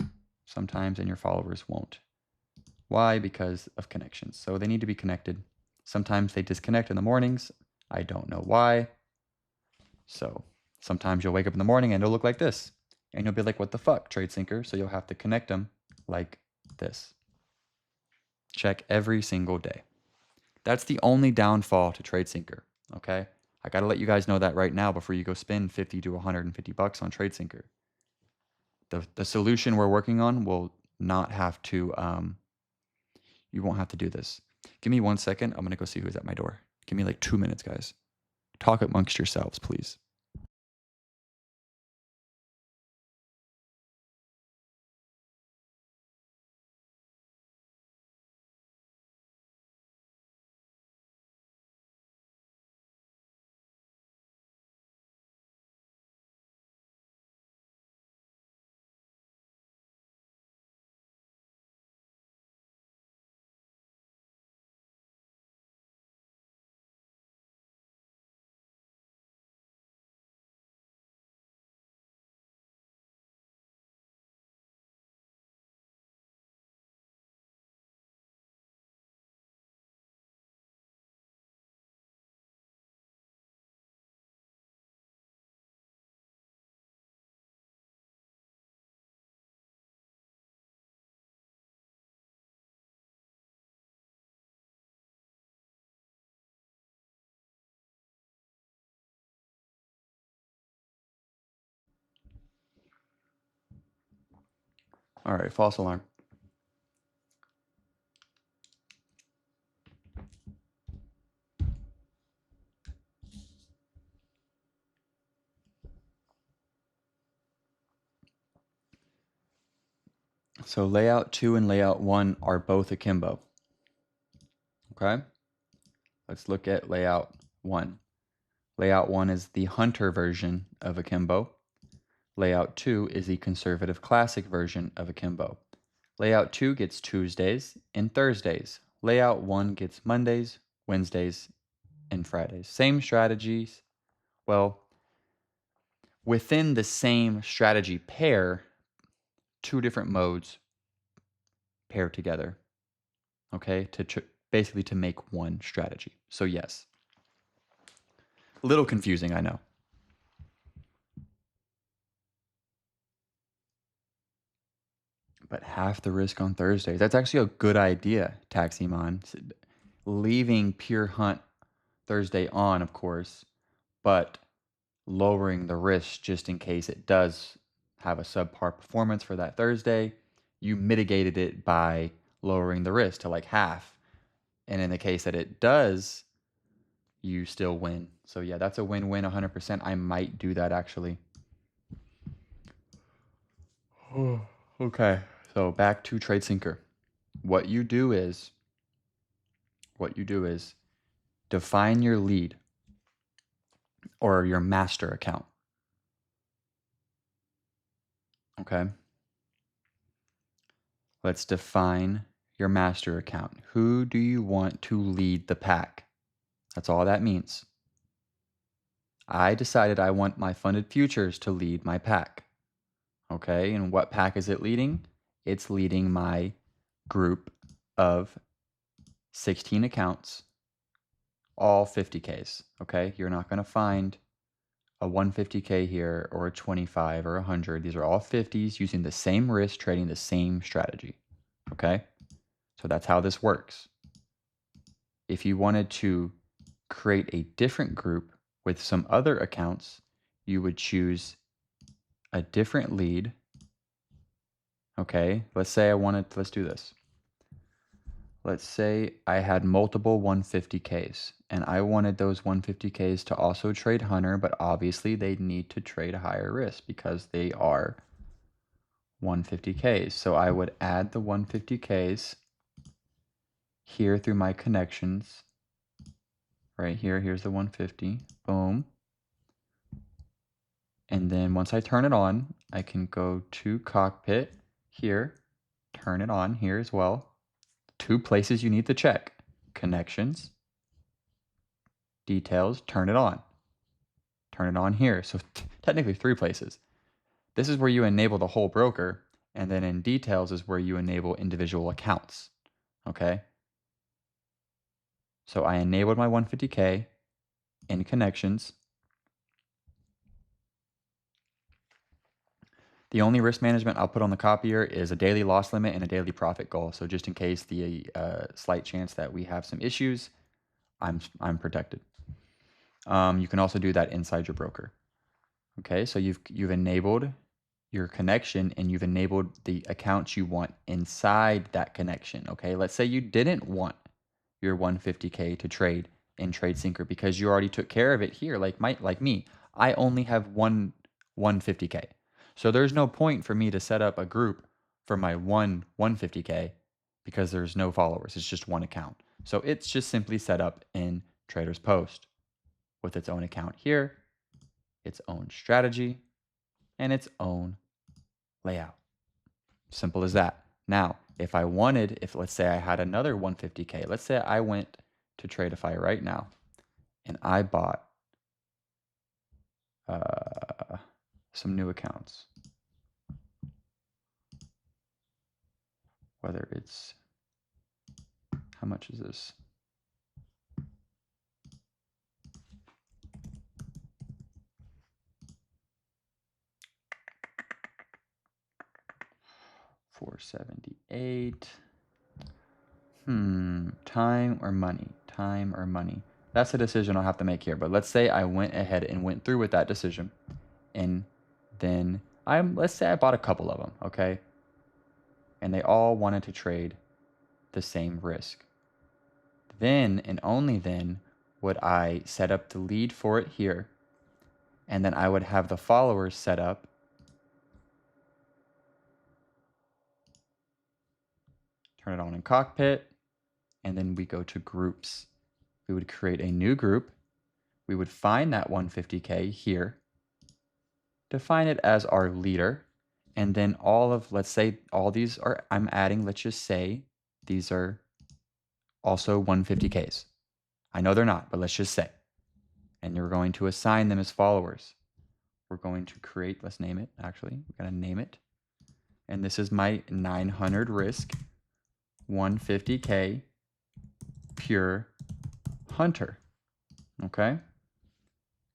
sometimes and your followers won't. Why? Because of connections. So they need to be connected. Sometimes they disconnect in the mornings. I don't know why. So sometimes you'll wake up in the morning and it'll look like this. And you'll be like, what the fuck, Tradesyncer? So you'll have to connect them like this. Check every single day. That's the only downfall to Tradesyncer, okay? I got to let you guys know that right now before you go spend 50 to 150 bucks on Tradesyncer. The solution we're working on will not have to, you won't have to do this. Give me 1 second. I'm going to go see who's at my door. Give me like 2 minutes, guys. Talk amongst yourselves, please. All right, false alarm. So layout 2 and layout 1 are both akimbo. Okay? Let's look at layout 1. Layout 1 is the hunter version of akimbo. Layout 2 is the conservative classic version of akimbo. Layout 2 gets Tuesdays and Thursdays. Layout 1 gets Mondays, Wednesdays, and Fridays. Same strategies. Well, within the same strategy pair, two different modes pair together. Okay? Basically to make one strategy. So yes. A little confusing, I know. But half the risk on Thursdays. That's actually a good idea, Taximon. Leaving pure hunt Thursday on, of course, but lowering the risk just in case it does have a subpar performance for that Thursday. You mitigated it by lowering the risk to like half. And in the case that it does, you still win. So yeah, that's a win-win 100%. I might do that actually. Okay. So back to Tradesyncer. What you do is define your lead or your master account. Okay. Let's define your master account. Who do you want to lead the pack? That's all that means. I decided I want my funded futures to lead my pack. Okay, and what pack is it leading? It's leading my group of 16 accounts, all 50Ks. Okay, you're not going to find a 150K here or a 25 or 100. These are all 50s using the same risk, trading the same strategy. Okay, so that's how this works. If you wanted to create a different group with some other accounts, you would choose a different lead. Okay, let's do this. Let's say I had multiple 150Ks and I wanted those 150Ks to also trade Hunter, but obviously they need to trade a higher risk because they are 150Ks. So I would add the 150Ks here through my connections. Right here, here's the 150. Boom. And then once I turn it on, I can go to cockpit here, turn it on here as well. Two places you need to check: connections, details, turn it on. Turn it on here. So technically 3 places. This is where you enable the whole broker, and then in details is where you enable individual accounts. Okay? So I enabled my 150K in connections. The only risk management I'll put on the copier is a daily loss limit and a daily profit goal. So just in case the slight chance that we have some issues, I'm protected. You can also do that inside your broker. Okay, so you've enabled your connection and you've enabled the accounts you want inside that connection. Okay, let's say you didn't want your 150K to trade in Tradesyncer because you already took care of it here. Like me, I only have one 150K. So there's no point for me to set up a group for my 150K because there's no followers. It's just one account. So it's just simply set up in Traders Post with its own account here, its own strategy, and its own layout. Simple as that. Now, if let's say I had another 150K, let's say I went to Tradeify right now and I bought some new accounts. Whether it's, how much is this? $478. Time or money? Time or money? That's a decision I'll have to make here. But let's say I went ahead and went through with that decision, and then let's say I bought a couple of them. Okay, and they all wanted to trade the same risk. Then and only then would I set up the lead for it here, and then I would have the followers set up turn it on in Cockpit, and then we go to groups. We would create a new group. We would find that 150K here, define it as our leader, and then let's say all these are, I'm adding, let's just say these are also 150Ks. I know they're not, but let's just say. And you're going to assign them as followers. We're going to create, let's name it, actually, we're going to name it. And this is my 900 risk 150K pure hunter. Okay.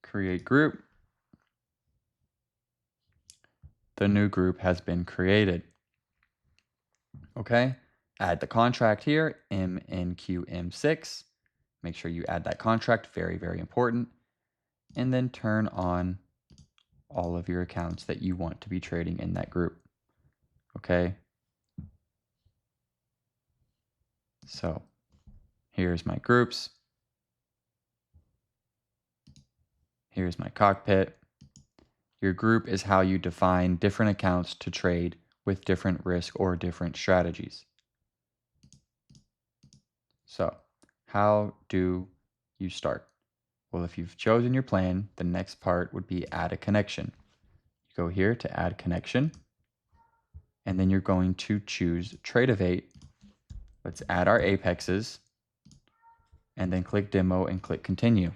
Create group. The new group has been created. Okay. Add the contract here, MNQM6. Make sure you add that contract, very, very important. And then turn on all of your accounts that you want to be trading in that group. Okay. So here's my groups. Here's my cockpit. Your group is how you define different accounts to trade with different risk or different strategies. So how do you start? Well, if you've chosen your plan, the next part would be add a connection. You go here to add connection, and then you're going to choose Tradevate. Let's add our apexes, and then click demo and click continue.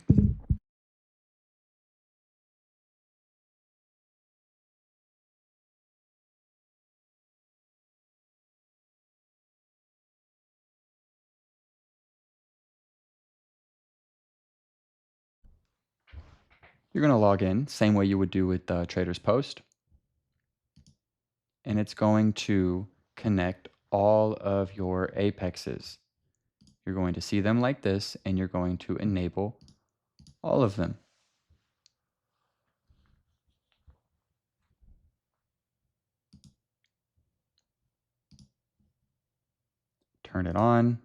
You're going to log in, same way you would do with Trader's Post. And it's going to connect all of your apexes. You're going to see them like this, and you're going to enable all of them. Turn it on.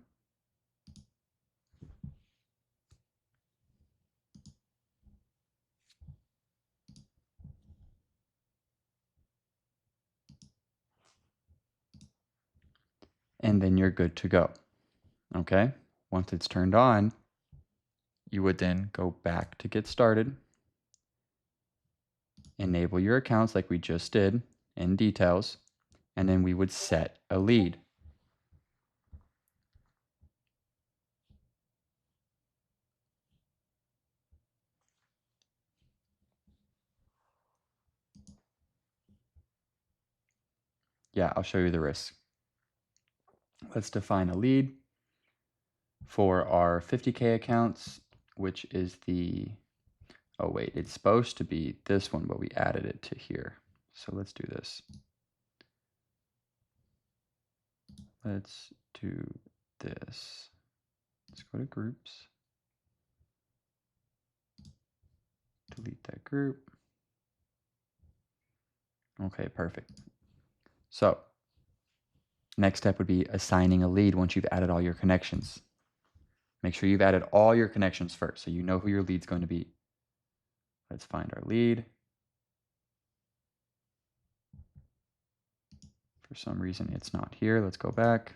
And then you're good to go. Okay? Once it's turned on, you would then go back to get started. Enable your accounts like we just did in details, and then we would set a lead. Yeah, I'll show you the risk. Let's define a lead for our 50K accounts, which is the, oh wait, it's supposed to be this one, but we added it to here. So let's do this. Let's do this. Let's go to groups. Delete that group. Okay, perfect. So next step would be assigning a lead once you've added all your connections. Make sure you've added all your connections first so you know who your lead's going to be. Let's find our lead. For some reason, it's not here. Let's go back.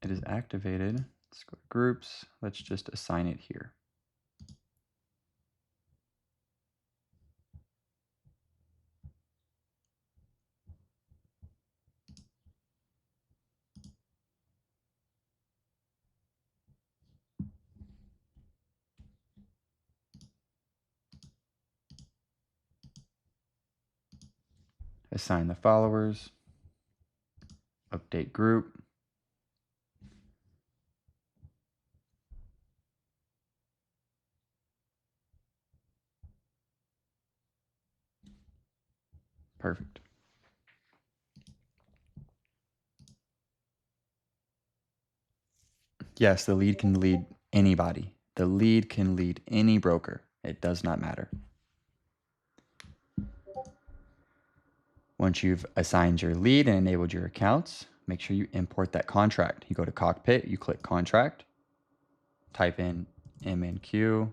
It is activated. Let's go to groups. Let's just assign it here. Assign the followers. Update group. Perfect. Yes, the lead can lead anybody. The lead can lead any broker. It does not matter. Once you've assigned your lead and enabled your accounts, make sure you import that contract. You go to Cockpit, you click Contract, type in MNQ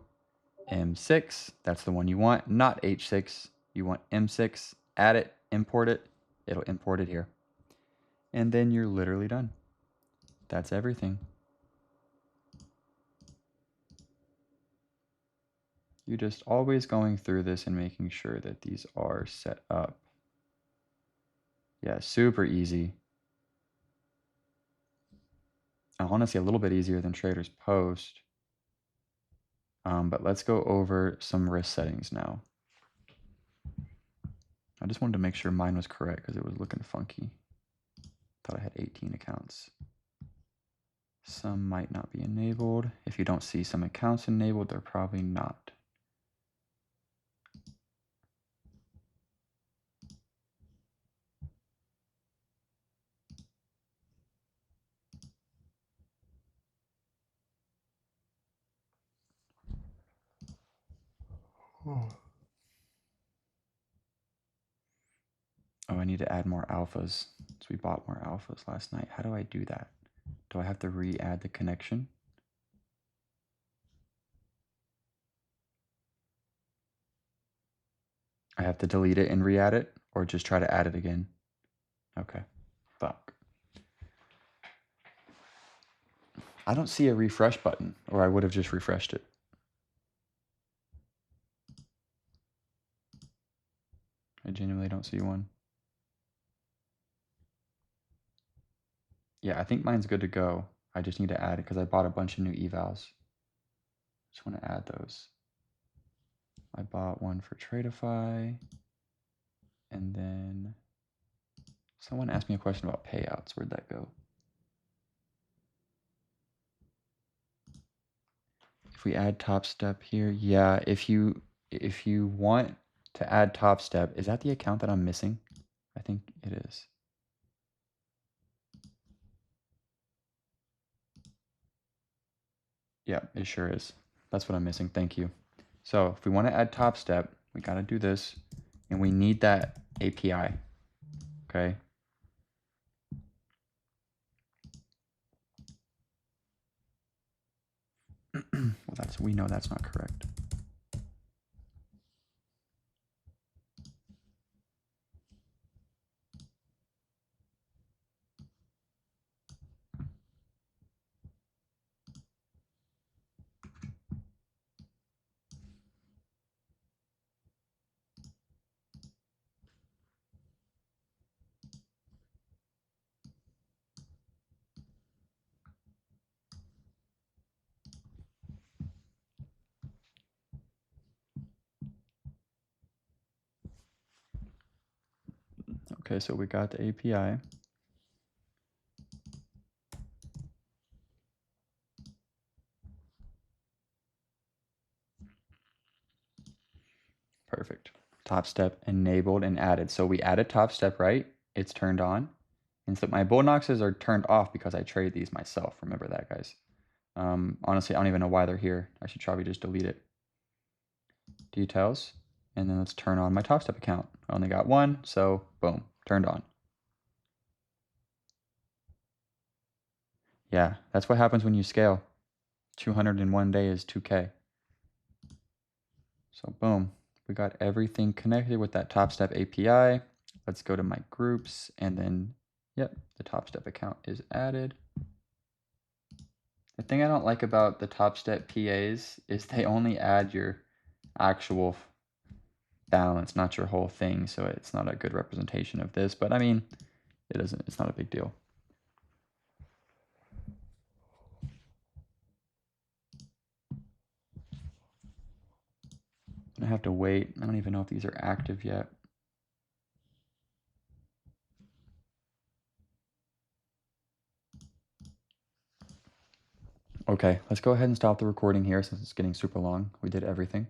M6. That's the one you want, not H6. You want M6. Add it, import it. It'll import it here. And then you're literally done. That's everything. You're just always going through this and making sure that these are set up. Yeah, super easy. Honestly, a little bit easier than Traders Post. But let's go over some risk settings now. I just wanted to make sure mine was correct because it was looking funky. Thought I had 18 accounts. Some might not be enabled. If you don't see some accounts enabled, they're probably not. Oh, I need to add more alphas. So we bought more alphas last night. How do I do that? Do I have to re-add the connection? I have to delete it and re-add it, or just try to add it again? Okay, fuck. I don't see a refresh button, or I would have just refreshed it. I genuinely don't see one. Yeah, I think mine's good to go. I just need to add it because I bought a bunch of new evals. Just want to add those. I bought one for Tradeify, and then someone asked me a question about payouts. Where'd that go? If we add top step here, yeah, if you want to add top step, is that the account that I'm missing? I think it is. Yeah, it sure is. That's what I'm missing. Thank you. So if we want to add top step, we got to do this, and we need that API. Okay. Well, we know that's not correct. Okay, so we got the API. Perfect. Top step enabled and added. So we added top step, right? It's turned on. And so my Bullnoxes are turned off because I trade these myself. Remember that, guys. Honestly, I don't even know why they're here. I should probably just delete it. Details. And then let's turn on my top step account. I only got one, so boom, turned on. Yeah, that's what happens when you scale. 200 in one day is 2K. So boom, we got everything connected with that Top Step API. Let's go to my groups and then, yep, the Top Step account is added. The thing I don't like about the Top Step PAs is they only add your actual balance, not your whole thing. So it's not a good representation of this, but I mean, it's not a big deal. I have to wait. I don't even know if these are active yet. Okay, let's go ahead and stop the recording here since it's getting super long. We did everything.